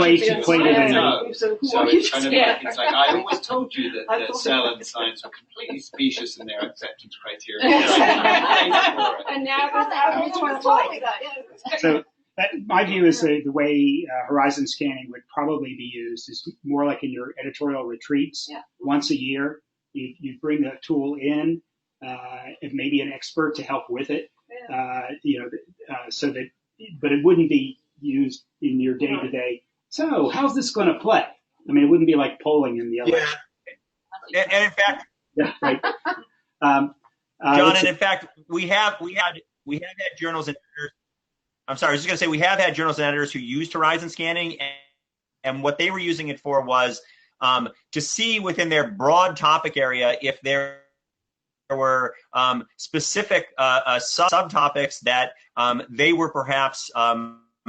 G: kind of it's like I always told you that Cell and Science were completely specious in their acceptance criteria.
F: And now
C: So my view is the way horizon scanning would probably be used is more like in your editorial retreats. Once a year, you bring the tool in, and maybe an expert to help with it. So that, but it wouldn't be used in your day-to-day. So how's this going to play? I mean, it wouldn't be like polling in the election.
A: Yeah. And in fact,
C: right.
A: John, and in fact, we have had journals and editors. I'm sorry, I was just going to say we have had journals and editors who used horizon scanning, and what they were using it for was to see within their broad topic area if there were specific subtopics that they were perhaps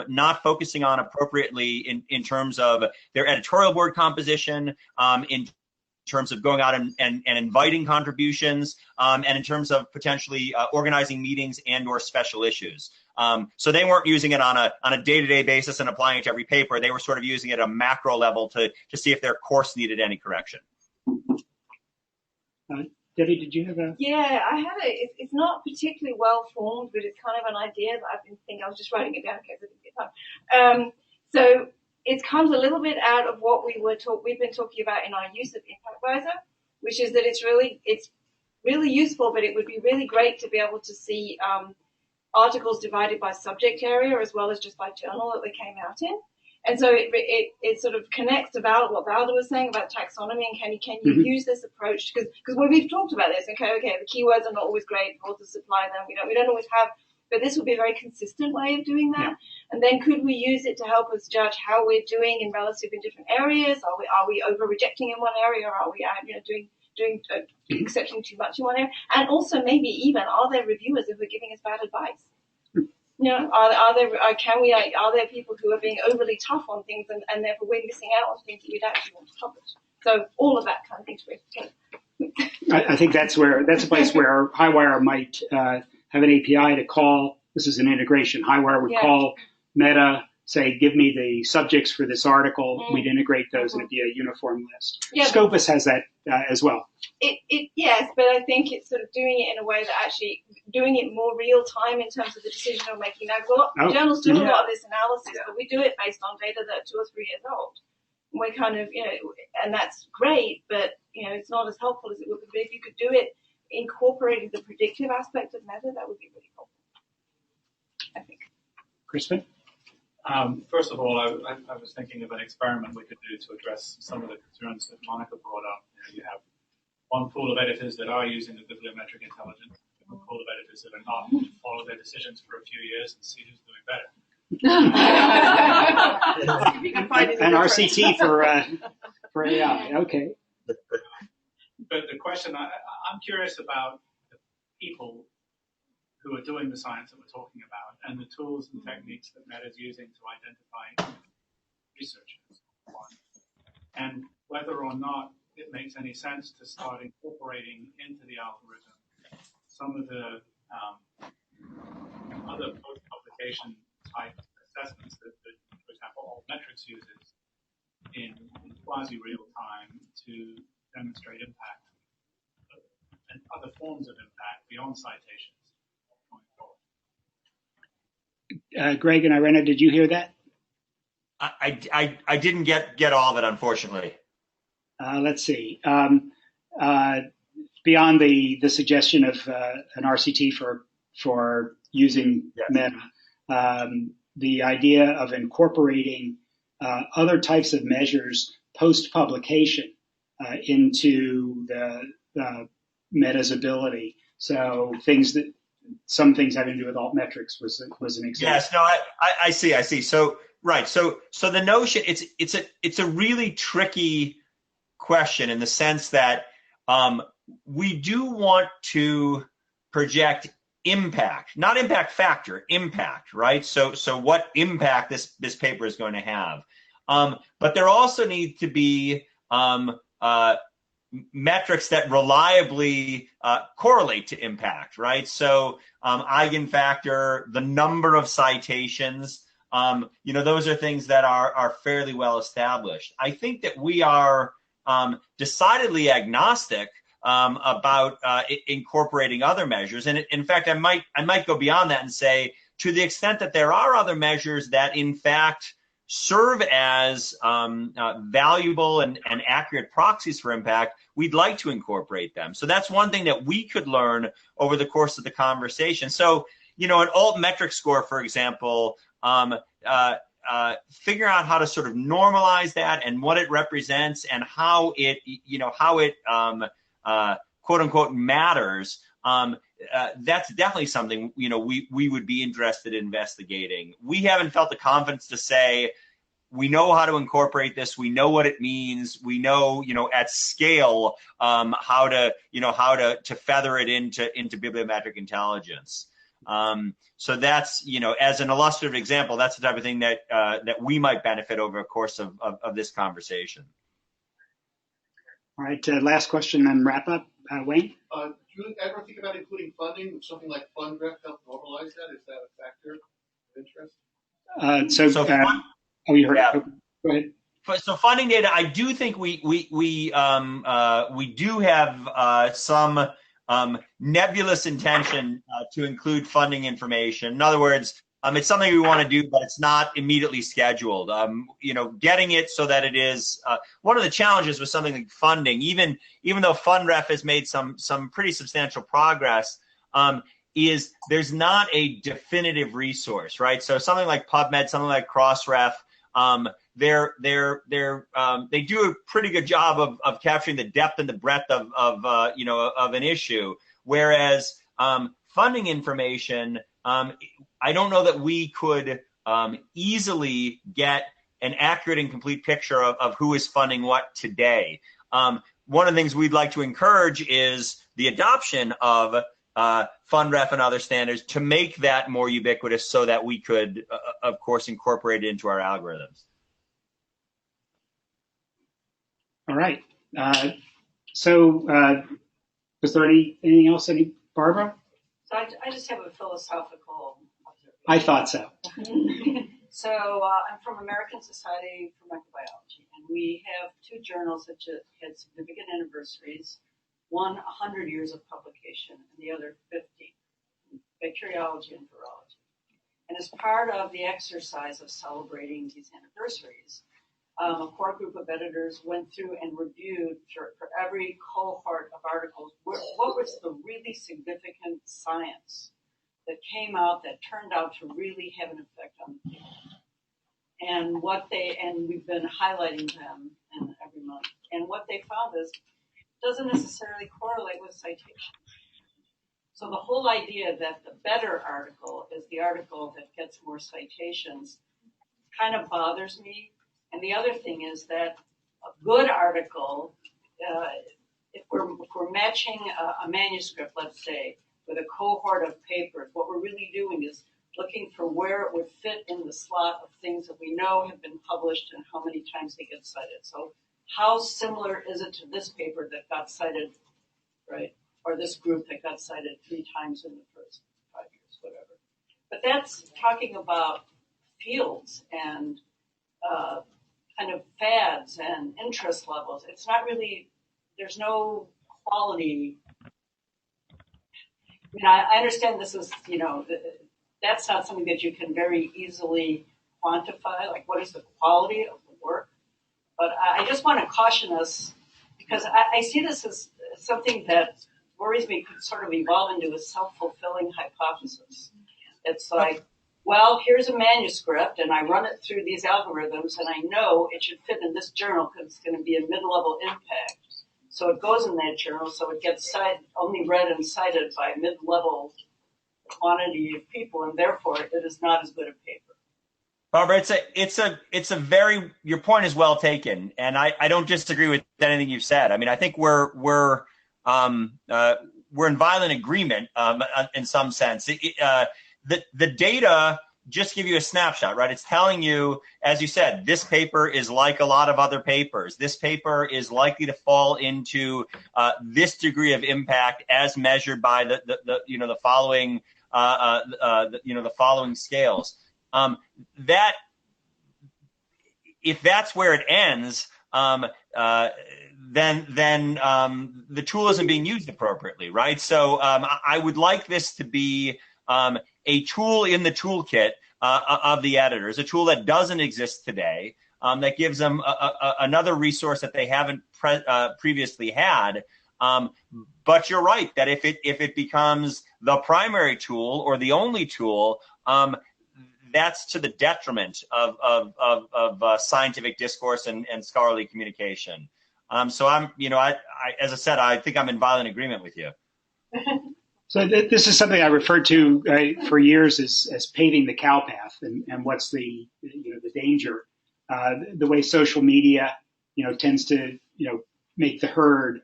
A: not focusing on appropriately in terms of their editorial board composition, in terms of going out and inviting contributions, and in terms of potentially organizing meetings and or special issues. So they weren't using it on a day-to-day basis and applying it to every paper. They were sort of using it at a macro level to see if their course needed any correction.
C: Debbie, did you have a?
F: Yeah, I had it. It's not particularly well formed, but it's kind of an idea that I've been thinking. I was just writing it down in case I didn't get time. So it comes a little bit out of what we've been talking about in our use of Impact Visor, which is that it's really useful, but it would be really great to be able to see articles divided by subject area as well as just by journal that they came out in. And so it sort of connects to what Valda was saying about taxonomy, and can you use this approach? Because we've talked about this. Okay, the keywords are not always great. Authors supply them. We don't always have, but this would be a very consistent way of doing that. Yeah. And then could we use it to help us judge how we're doing in different areas? Are we over rejecting in one area? Or are we doing accepting too much in one area? And also maybe even are there reviewers who are giving us bad advice? Are there people who are being overly tough on things and therefore we're missing out on things that we'd actually want to publish? So all of that kind of thing's really good.
C: I think that's a place where HighWire might have an API to call. This is an integration. HighWire would call Meta, say, give me the subjects for this article. We'd integrate those and it'd be a uniform list. Yeah, Scopus has that as well.
F: Yes, but I think it's sort of doing it in a way that actually doing it more real time in terms of the decision we're making. Now, journals do a lot of this analysis, but we do it based on data that are 2 or 3 years old. And we're kind of, and that's great, but, it's not as helpful as it would be if you could do it incorporating the predictive aspect of Meta. That would be really helpful, I think.
C: Crispin?
K: First of all, I was thinking of an experiment we could do to address some of the concerns that Monica brought up. You have one pool of editors that are using the bibliometric intelligence, and one pool of editors that are not, follow their decisions for a few years and see who's doing better.
C: An RCT for AI. Okay.
K: But the question, I'm curious about the people who are doing the science that we're talking about and the tools and techniques that Meta is using to identify researchers, and whether or not it makes any sense to start incorporating into the algorithm some of the other post-publication type assessments that, for example, Altmetrics uses in quasi-real time to demonstrate impact and other forms of impact beyond citations.
C: Greg and Irena, did you hear that?
A: I didn't get all of it, unfortunately.
C: Let's see. Beyond the suggestion of an RCT for using Meta, the idea of incorporating other types of measures post-publication into the Meta's ability. So some things having to do with altmetrics was an example.
A: Yes, no, I see. So right, so the notion it's a really tricky question in the sense that we do want to project impact, not impact factor, impact, right? So what impact this paper is going to have, but there also need to be metrics that reliably correlate to impact, right? So eigenfactor, the number of citations, those are things that are fairly well established. I think that we are decidedly agnostic about incorporating other measures, and in fact, I might go beyond that and say, to the extent that there are other measures that in fact serve as valuable and accurate proxies for impact, we'd like to incorporate them. So that's one thing that we could learn over the course of the conversation. So, an altmetric score, for example, figure out how to sort of normalize that and what it represents and how it quote unquote matters. That's definitely something we would be interested in investigating. We haven't felt the confidence to say we know how to incorporate this. We know what it means. We know at scale how to feather it into bibliometric intelligence. So that's as an illustrative example, that's the type of thing that we might benefit over the course of this conversation.
C: All right, last question and wrap up. Wayne?
H: Do you ever think about including funding? Would something like FundRef help normalize that? Is that a factor of interest?
C: You heard it. Go ahead.
A: So funding data, I do think we do have some nebulous intention to include funding information. In other words, it's something we want to do, but it's not immediately scheduled. Getting it so that it is one of the challenges with something like funding, even though FundRef has made some pretty substantial progress, is there's not a definitive resource, right? So something like PubMed, something like Crossref, they do a pretty good job of capturing the depth and the breadth of an issue, whereas funding information, I don't know that we could easily get an accurate and complete picture of who is funding what today. One of the things we'd like to encourage is the adoption of FundRef and other standards to make that more ubiquitous so that we could, of course, incorporate it into our algorithms.
C: All right. Was there anything else? Barbara?
L: So I just have a philosophical observation.
C: I thought so.
L: So I'm from American Society for Microbiology, and we have two journals that had significant anniversaries, one 100 years of publication and the other 50, bacteriology and virology. And as part of the exercise of celebrating these anniversaries, a core group of editors went through and reviewed for every cohort of articles what was the really significant science that came out that turned out to really have an effect on the people. And we've been highlighting them every month. And what they found is it doesn't necessarily correlate with citation. So the whole idea that the better article is the article that gets more citations kind of bothers me. And the other thing is that a good article, if we're matching a manuscript, let's say, with a cohort of papers, what we're really doing is looking for where it would fit in the slot of things that we know have been published and how many times they get cited. So how similar is it to this paper that got cited, right? Or this group that got cited 3 times in the first 5 years, whatever. But that's talking about fields and kind of fads and interest levels. It's not really, there's no quality. I mean, I understand this is, that's not something that you can very easily quantify, like what is the quality of the work. But I just want to caution us, because I see this as something that worries me could sort of evolve into a self-fulfilling hypothesis. It's like, well, here's a manuscript, and I run it through these algorithms, and I know it should fit in this journal because it's going to be a mid-level impact. So it goes in that journal, so it gets only read and cited by a mid-level quantity of people, and therefore it is not as good a paper.
A: Barbara, it's a very, your point is well taken, and I don't disagree with anything you've said. I mean, I think we're in violent agreement in some sense. The data just give you a snapshot, right? It's telling you, as you said, this paper is like a lot of other papers. This paper is likely to fall into this degree of impact as measured by the following the following scales. That if that's where it ends, then the tool isn't being used appropriately, right? So I would like this to be a tool in the toolkit of the editors, a tool that doesn't exist today, that gives them another resource that they haven't previously had. But you're right that if it becomes the primary tool or the only tool, that's to the detriment of scientific discourse and scholarly communication. So I'm, as I said, I think I'm in violent agreement with you.
C: So this is something I referred to for years as paving the cow path, and what's the danger, the way social media tends to make the herd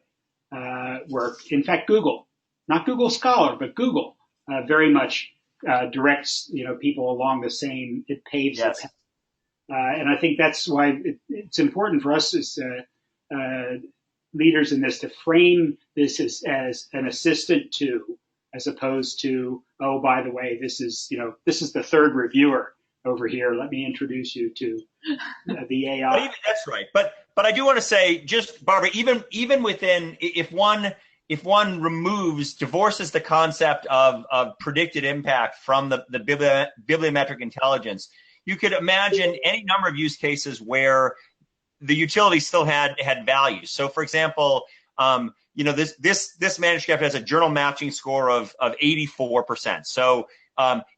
C: work. In fact, Google, not Google Scholar, but Google very much directs people along the same. It paves the path, and I think that's why it's important for us as leaders in this to frame this as an assistant to, as opposed to, oh, by the way, this is the third reviewer over here. Let me introduce you to the AI.
A: That's right. But I do want to say, just Barbara, even within, if one divorces the concept of predicted impact from the bibliometric intelligence, you could imagine any number of use cases where the utility still had value. So, for example, this manuscript has a journal matching score of 84%. So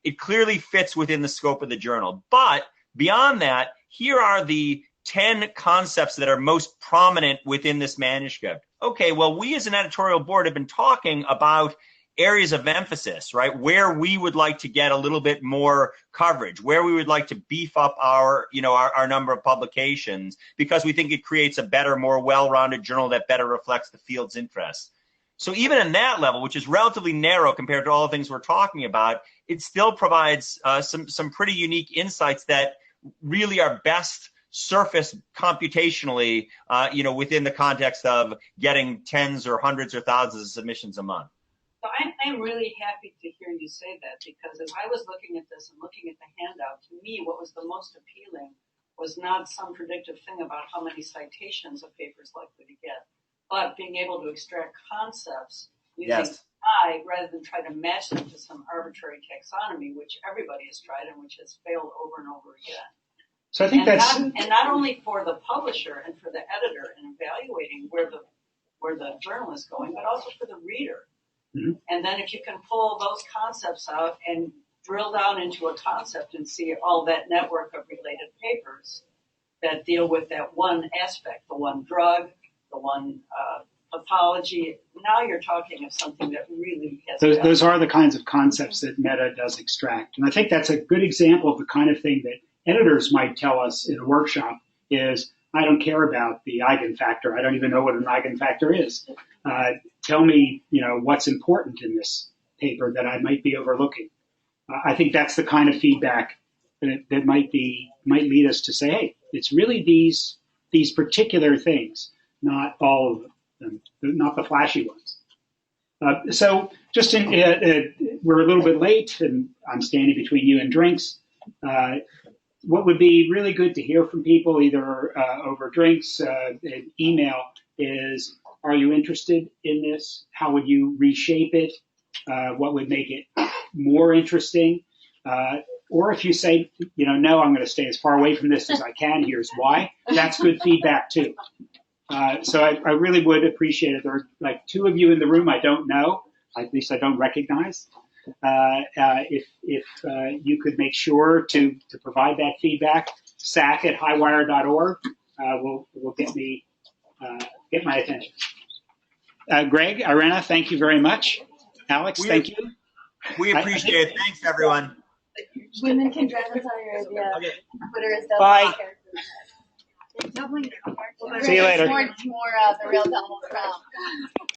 A: it clearly fits within the scope of the journal. But beyond that, here are the 10 concepts that are most prominent within this manuscript. Okay, well, we as an editorial board have been talking about areas of emphasis, right? Where we would like to get a little bit more coverage, where we would like to beef up our number of publications, because we think it creates a better, more well-rounded journal that better reflects the field's interests. So even in that level, which is relatively narrow compared to all the things we're talking about, it still provides some pretty unique insights that really are best surface computationally, within the context of getting tens or hundreds or thousands of submissions a month.
L: So I'm really happy to hear you say that, because as I was looking at this and looking at the handout, to me what was the most appealing was not some predictive thing about how many citations a paper is likely to get, but being able to extract concepts using AI rather than try to match them to some arbitrary taxonomy, which everybody has tried and which has failed over and over again.
C: So I think
L: not only for the publisher and for the editor in evaluating where the journal is going, but also for the reader. Mm-hmm. And then if you can pull those concepts out and drill down into a concept and see all that network of related papers that deal with that one aspect, the one drug, the one pathology, now you're talking of something that really has
C: those are the kinds of concepts that Meta does extract. And I think that's a good example of the kind of thing that editors might tell us in a workshop is, I don't care about the eigenfactor. I don't even know what an eigenfactor is. Tell me, what's important in this paper that I might be overlooking. I think that's the kind of feedback that might lead us to say, hey, it's really these particular things, not all of them, not the flashy ones. So just we're a little bit late, and I'm standing between you and drinks. What would be really good to hear from people, either over drinks, email, is, are you interested in this? How would you reshape it? What would make it more interesting? Or if you say, no, I'm going to stay as far away from this as I can, here's why, that's good feedback too. So I really would appreciate it. There are like two of you in the room I don't know, at least I don't recognize. If you could make sure to provide that feedback, sac@highwire.org will get my attention. Greg, Irena, thank you very much. Alex, thank you.
A: We appreciate it. Thanks, everyone.
M: Women can drive us on your idea.
A: Okay.
M: Twitter is
C: bye.
M: Double.
C: See you later.
M: More the real Donald Trump.